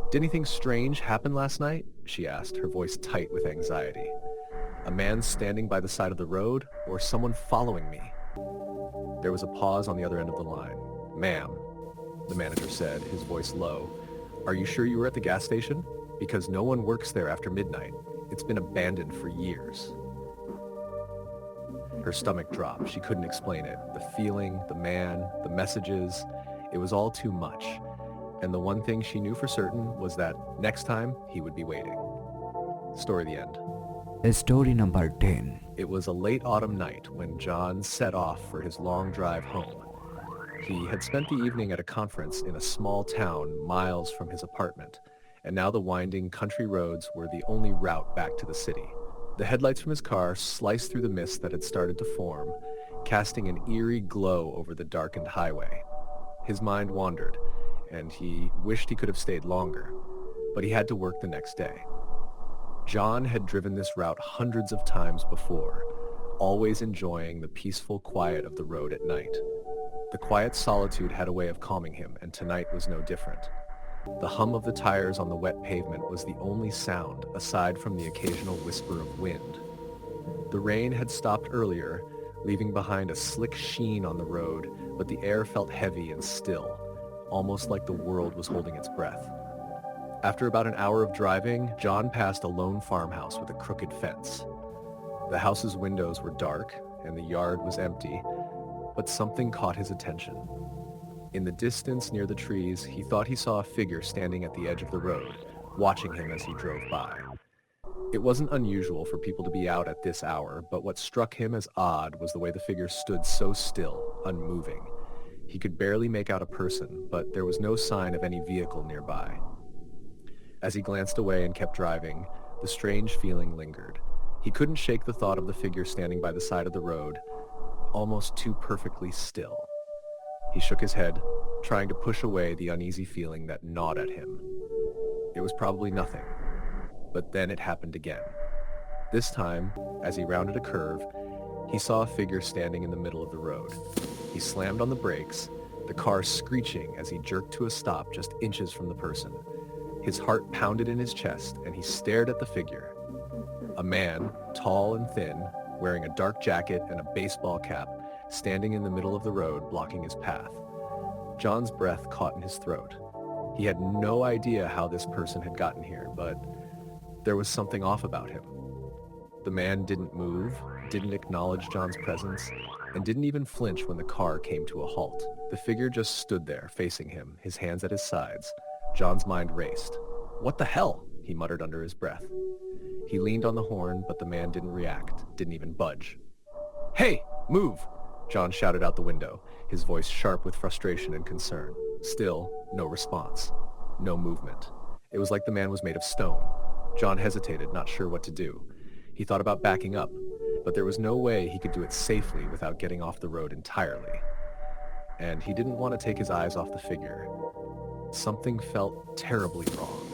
"Did anything strange happen last night?" she asked, her voice tight with anxiety. "A man standing by the side of the road, or someone following me?" There was a pause on the other end of the line. "Ma'am," the manager said, his voice low, "are you sure you were at the gas station? Because no one works there after midnight. It's been abandoned for years." Her stomach dropped. She couldn't explain it. The feeling, the man, the messages, it was all too much. And the one thing she knew for certain was that next time he would be waiting. Story the end. Story number 10. It was a late autumn night when John set off for his long drive home. He had spent the evening at a conference in a small town miles from his apartment, and now the winding country roads were the only route back to the city. The headlights from his car sliced through the mist that had started to form, casting an eerie glow over the darkened highway. His mind wandered, and he wished he could have stayed longer, but he had to work the next day. John had driven this route hundreds of times before, always enjoying the peaceful quiet of the road at night. The quiet solitude had a way of calming him, and tonight was no different. The hum of the tires on the wet pavement was the only sound, aside from the occasional whisper of wind. The rain had stopped earlier, leaving behind a slick sheen on the road, but the air felt heavy and still, almost like the world was holding its breath. After about an hour of driving, John passed a lone farmhouse with a crooked fence. The house's windows were dark, and the yard was empty, but something caught his attention. In the distance near the trees, he thought he saw a figure standing at the edge of the road, watching him as he drove by. It wasn't unusual for people to be out at this hour, but what struck him as odd was the way the figure stood so still, unmoving. He could barely make out a person, but there was no sign of any vehicle nearby. As he glanced away and kept driving, the strange feeling lingered. He couldn't shake the thought of the figure standing by the side of the road, almost too perfectly still. He shook his head, trying to push away the uneasy feeling that gnawed at him. It was probably nothing, but then it happened again. This time, as he rounded a curve, He saw a figure standing in the middle of the road. He slammed on the brakes, the car screeching as he jerked to a stop just inches from the person. His heart pounded in his chest, and he stared at the figure. A man, tall and thin, wearing a dark jacket and a baseball cap, standing in the middle of the road, blocking his path. John's breath caught in his throat. He had no idea how this person had gotten here, but there was something off about him. The man didn't move, didn't acknowledge John's presence, and didn't even flinch when the car came to a halt. The figure just stood there, facing him, his hands at his sides. John's mind raced. "What the hell?" he muttered under his breath. He leaned on the horn, but the man didn't react, didn't even budge. "Hey, move!" John shouted out the window, his voice sharp with frustration and concern. Still, no response. No movement. It was like the man was made of stone. John hesitated, not sure what to do. He thought about backing up, but there was no way he could do it safely without getting off the road entirely. And he didn't want to take his eyes off the figure. Something felt terribly wrong.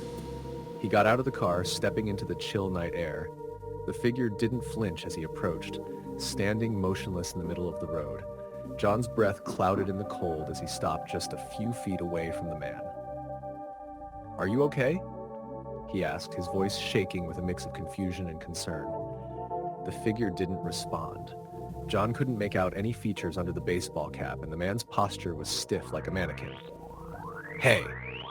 He got out of the car, stepping into the chill night air. The figure didn't flinch as he approached, standing motionless in the middle of the road. John's breath clouded in the cold as he stopped just a few feet away from the man. "Are you okay?" he asked, his voice shaking with a mix of confusion and concern. The figure didn't respond. John couldn't make out any features under the baseball cap, and the man's posture was stiff like a mannequin. "Hey,"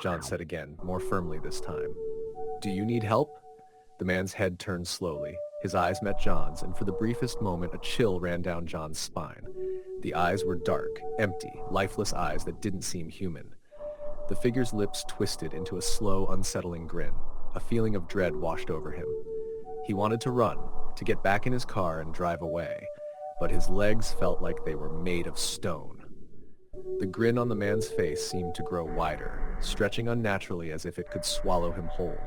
John said again, more firmly this time. "Do you need help?" The man's head turned slowly. His eyes met John's, and for the briefest moment, a chill ran down John's spine. The eyes were dark, empty, lifeless eyes that didn't seem human. The figure's lips twisted into a slow, unsettling grin. A feeling of dread washed over him. He wanted to run, to get back in his car and drive away, but his legs felt like they were made of stone. The grin on the man's face seemed to grow wider, stretching unnaturally as if it could swallow him whole.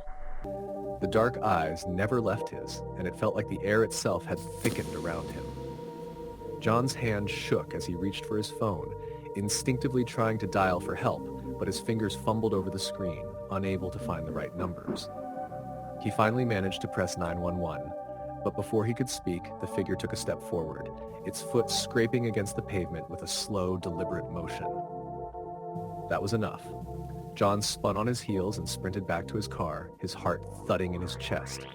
The dark eyes never left his, and it felt like the air itself had thickened around him. John's hand shook as he reached for his phone, instinctively trying to dial for help, but his fingers fumbled over the screen, unable to find the right numbers. He finally managed to press 911, but before he could speak, the figure took a step forward, its foot scraping against the pavement with a slow, deliberate motion. That was enough. John spun on his heels and sprinted back to his car, his heart thudding in his chest.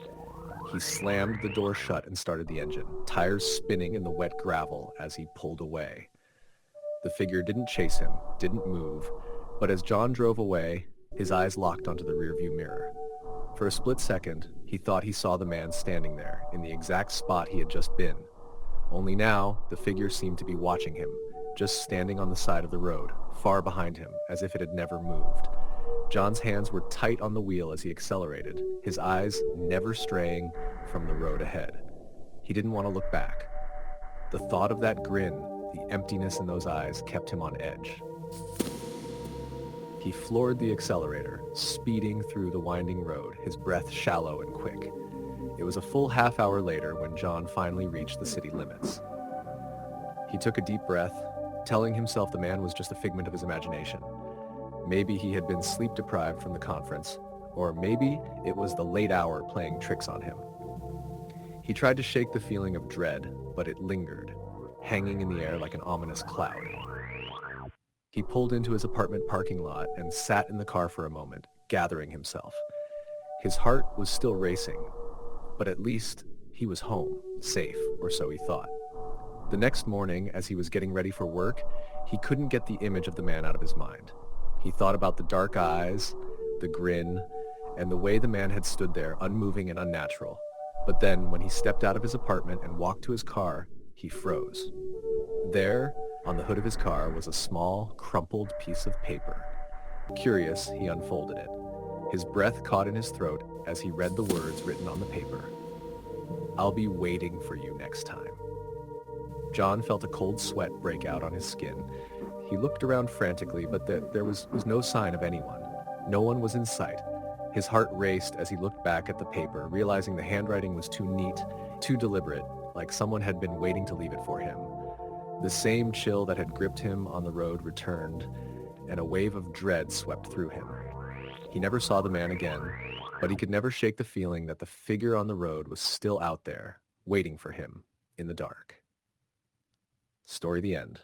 He slammed the door shut and started the engine, tires spinning in the wet gravel as he pulled away. The figure didn't chase him, didn't move, but as John drove away, his eyes locked onto the rearview mirror. For a split second, he thought he saw the man standing there, in the exact spot he had just been. Only now, the figure seemed to be watching him, just standing on the side of the road, far behind him, as if it had never moved. John's hands were tight on the wheel as he accelerated, his eyes never straying from the road ahead. He didn't want to look back. The thought of that grin, the emptiness in those eyes, kept him on edge. He floored the accelerator, speeding through the winding road, his breath shallow and quick. It was a full half hour later when John finally reached the city limits. He took a deep breath, telling himself the man was just a figment of his imagination. Maybe he had been sleep-deprived from the conference, or maybe it was the late hour playing tricks on him. He tried to shake the feeling of dread, but it lingered, hanging in the air like an ominous cloud. He pulled into his apartment parking lot and sat in the car for a moment, gathering himself. His heart was still racing, but at least he was home, safe, or so he thought. The next morning, as he was getting ready for work, he couldn't get the image of the man out of his mind. He thought about the dark eyes, the grin, and the way the man had stood there, unmoving and unnatural. But then, when he stepped out of his apartment and walked to his car, he froze. There, on the hood of his car, was a small, crumpled piece of paper. Curious, he unfolded it. His breath caught in his throat as he read the words written on the paper. "I'll be waiting for you next time." John felt a cold sweat break out on his skin. He looked around frantically, but there was no sign of anyone. No one was in sight. His heart raced as he looked back at the paper, realizing the handwriting was too neat, too deliberate, like someone had been waiting to leave it for him. The same chill that had gripped him on the road returned, and a wave of dread swept through him. He never saw the man again, but he could never shake the feeling that the figure on the road was still out there, waiting for him in the dark. Story the end.